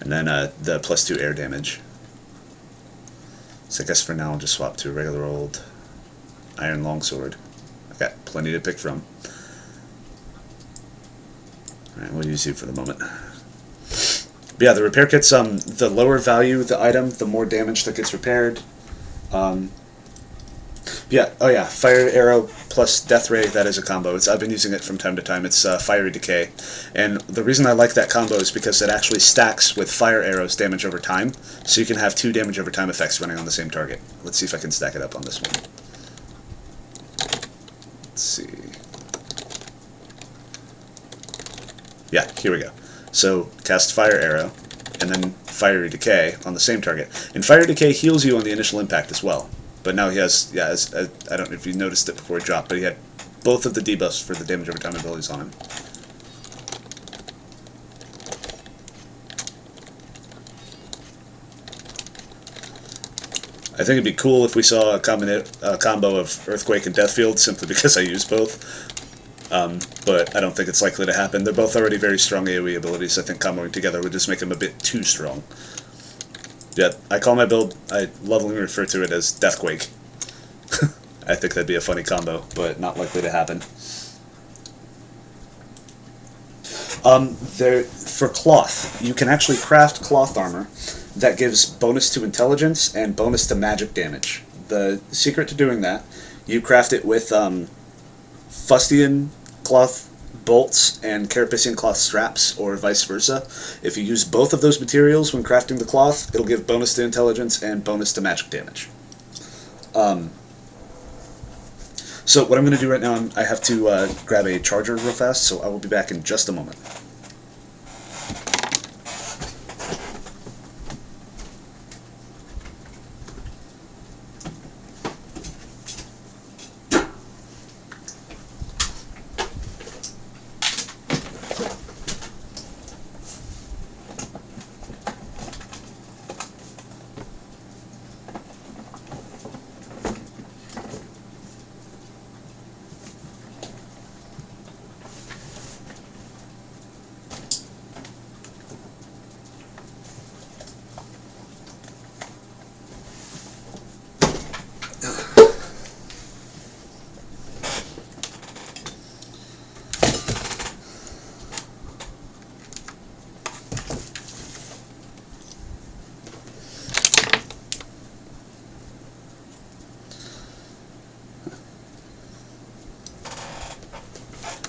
and then the +2 air damage. So I guess for now I'll just swap to a regular old iron longsword. I've got plenty to pick from. Alright, we'll use you for the moment. But yeah, the repair kits, the lower value the item, the more damage that gets repaired. Yeah, oh yeah, fire arrow plus death ray, that is a combo. I've been using it from time to time. It's fiery decay. And the reason I like that combo is because it actually stacks with fire arrows damage over time, so you can have 2 damage over time effects running on the same target. Let's see if I can stack it up on this one. Let's see. Yeah, here we go. So cast fire arrow, and then Fiery Decay on the same target. And Fiery Decay heals you on the initial impact as well. But now he has, yeah, I don't know if you noticed it before he dropped, but he had both of the debuffs for the damage over time abilities on him. I think it'd be cool if we saw a combo of Earthquake and Deathfield, simply because I use both. But I don't think it's likely to happen. They're both already very strong AoE abilities. I think comboing together would just make them a bit too strong. Yeah, I call my build, I lovingly refer to it as Deathquake. I think that'd be a funny combo, but not likely to happen. For cloth, you can actually craft cloth armor that gives bonus to intelligence and bonus to magic damage. The secret to doing that, you craft it with Fustian cloth bolts and Carapacian cloth straps, or vice versa. If you use both of those materials when crafting the cloth, it'll give bonus to intelligence and bonus to magic damage. So what I'm going to do right now, I have to grab a charger real fast, so I will be back in just a moment.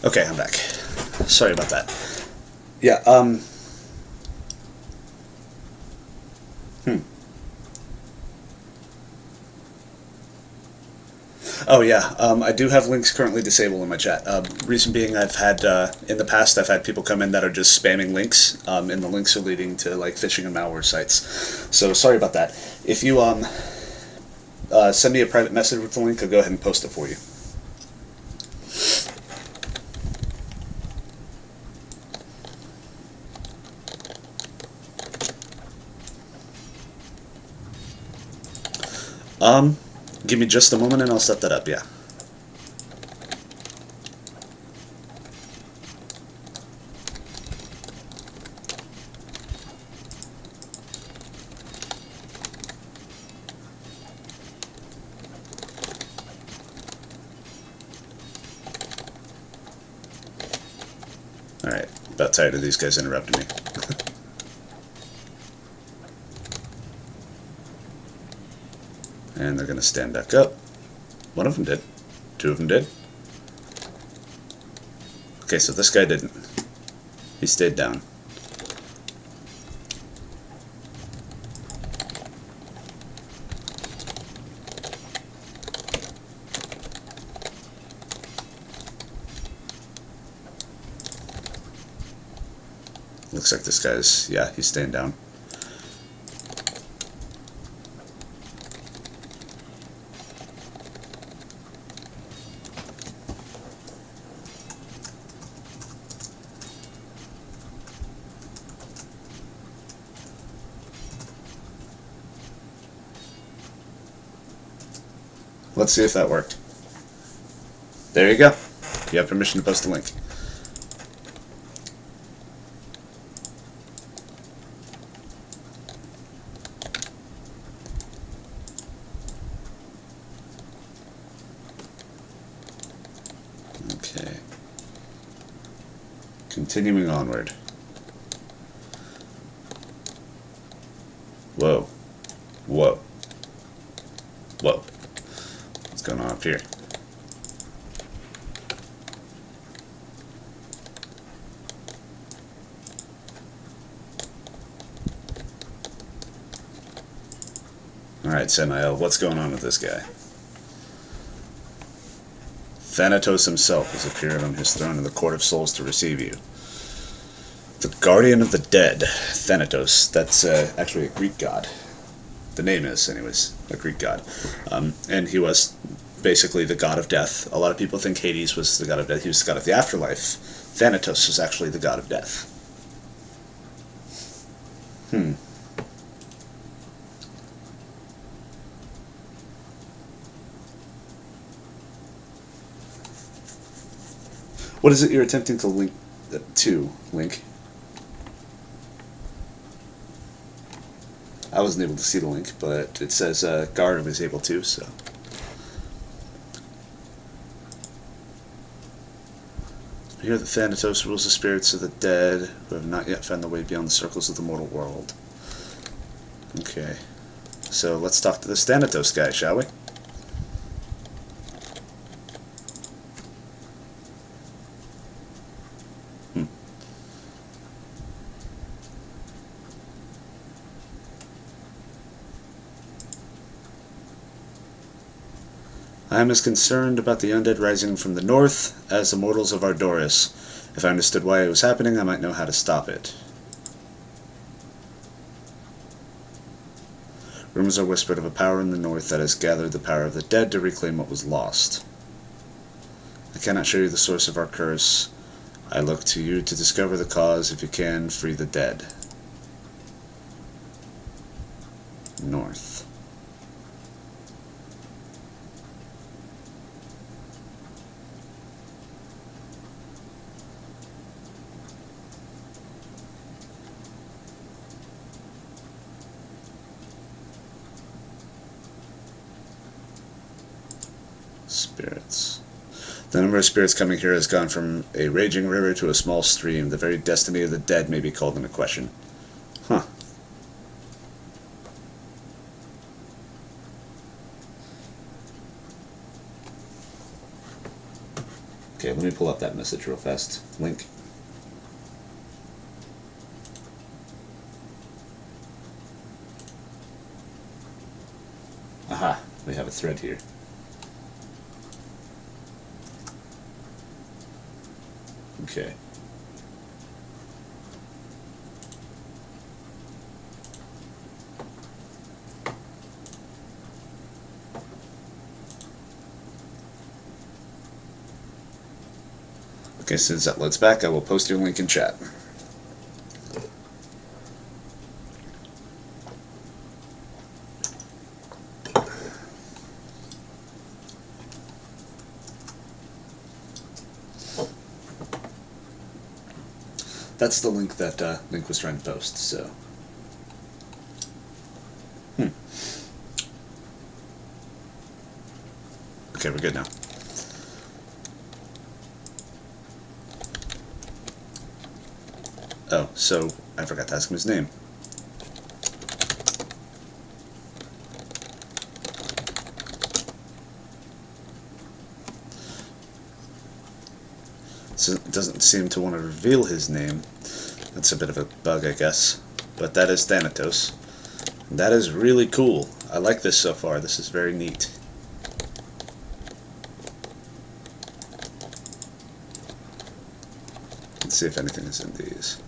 Okay, I'm back. Sorry about that. Yeah, Oh yeah, I do have links currently disabled in my chat. Reason being, I've had, in the past, I've had people come in that are just spamming links, and the links are leading to, like, phishing and malware sites. So, sorry about that. If you, send me a private message with the link, I'll go ahead and post it for you. Give me just a moment and I'll set that up, yeah. Alright, about tired of these guys interrupting me. And they're going to stand back up. One of them did. Two of them did. Okay, so this guy didn't. He stayed down. Looks like this guy's, yeah, he's staying down. Let's see if that worked. There you go. You have permission to post a link. Okay. Continuing onward. Whoa. Whoa. Whoa. What's going on up here? Alright, Samael, what's going on with this guy? Thanatos himself has appeared on his throne in the Court of Souls to receive you. The Guardian of the Dead, Thanatos. That's actually a Greek god. The name is, anyways, a Greek god. And he was basically the god of death. A lot of people think Hades was the god of death. He was the god of the afterlife. Thanatos was actually the god of death. What is it you're attempting to link Link? I wasn't able to see the link, but it says Garden was able to, so. Here that Thanatos rules the spirits of the dead who have not yet found their way beyond the circles of the mortal world. Okay. So let's talk to this Thanatos guy, shall we? I am as concerned about the undead rising from the north as the mortals of Ardoris. If I understood why it was happening, I might know how to stop it. Rumors are whispered of a power in the north that has gathered the power of the dead to reclaim what was lost. I cannot show you the source of our curse. I look to you to discover the cause. If you can, free the dead. North. Spirits. The number of spirits coming here has gone from a raging river to a small stream. The very destiny of the dead may be called into question. Huh. Okay, let me pull up that message real fast. Link. Aha, we have a thread here. Okay. Okay, since that loads back, I will post your link in chat. That's the link that Link was trying to post, so. Okay, we're good now. Oh, so I forgot to ask him his name. So it doesn't seem to want to reveal his name. That's a bit of a bug, I guess. But that is Thanatos. That is really cool. I like this so far. This is very neat. Let's see if anything is in these.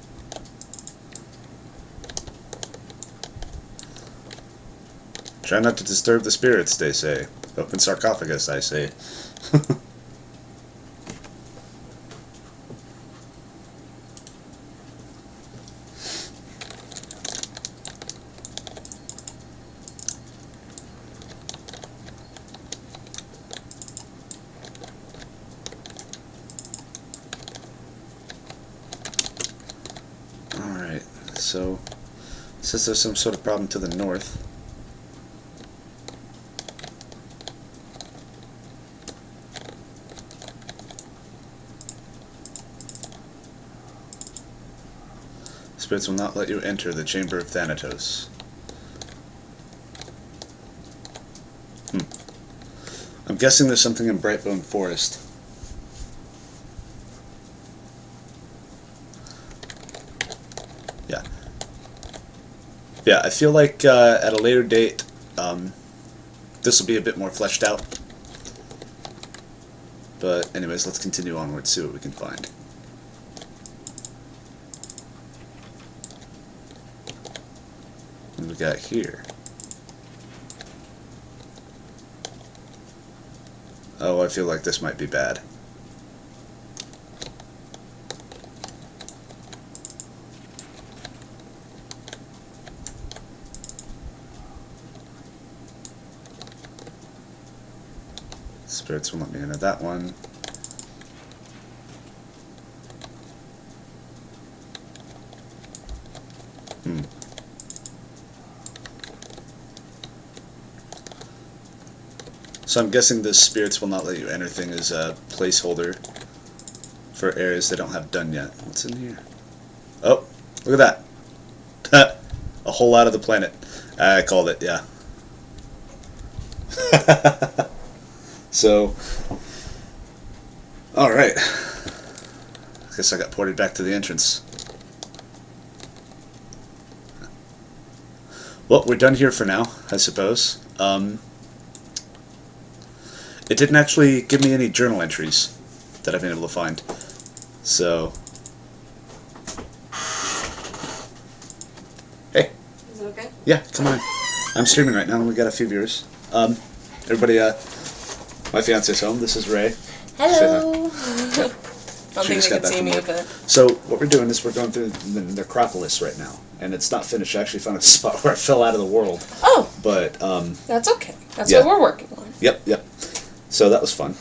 Try not to disturb the spirits, they say. Open sarcophagus, I say. Alright, so it says there's some sort of problem to the north. Spirits will not let you enter the chamber of Thanatos. I'm guessing there's something in Brightbone Forest. Yeah. Yeah, I feel like at a later date, this will be a bit more fleshed out. But anyways, let's continue onward, see what we can find. we got here? Oh, I feel like this might be bad. Spirits won't let me enter that one. So I'm guessing the spirits will not let you enter thing as a placeholder for areas they don't have done yet. What's in here? Oh, look at that. A whole lot of the planet. I called it, yeah. So, alright. I guess I got ported back to the entrance. Well, we're done here for now, I suppose. It didn't actually give me any journal entries that I've been able to find. So... Hey. Is it okay? Yeah, come on. I'm streaming right now and we got a few viewers. Everybody, my fiance's home. This is Ray. Hello. I don't She think just they got could back see from me, work. but So what we're doing is we're going through the Necropolis right now, and it's not finished. I actually found a spot where I fell out of the world. oh, But that's okay. That's Yeah. what we're working on. yep. So that was fun.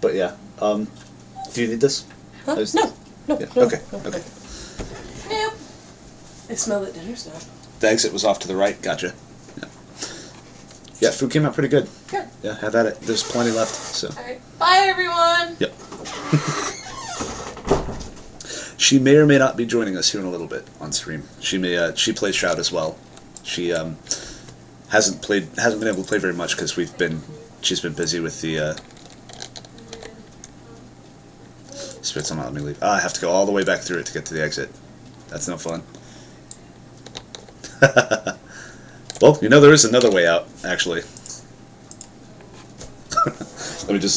But yeah, do you need this? Huh? I was- No, no, Yeah, no. okay, no, okay. Nope. I smell that dinner's done. The exit was off to the right. Gotcha. Yeah, food came out pretty good. Good. Yeah, have at it. There's plenty left. So. All right. Bye, everyone. Yep. She may or may not be joining us here in a little bit on stream. She may. She plays Shroud as well. She hasn't been able to play very much because she's been busy with the spirits. Not let me leave. I have to go all the way back through it to get to the exit. That's no fun. Well, there is another way out, actually. Let me just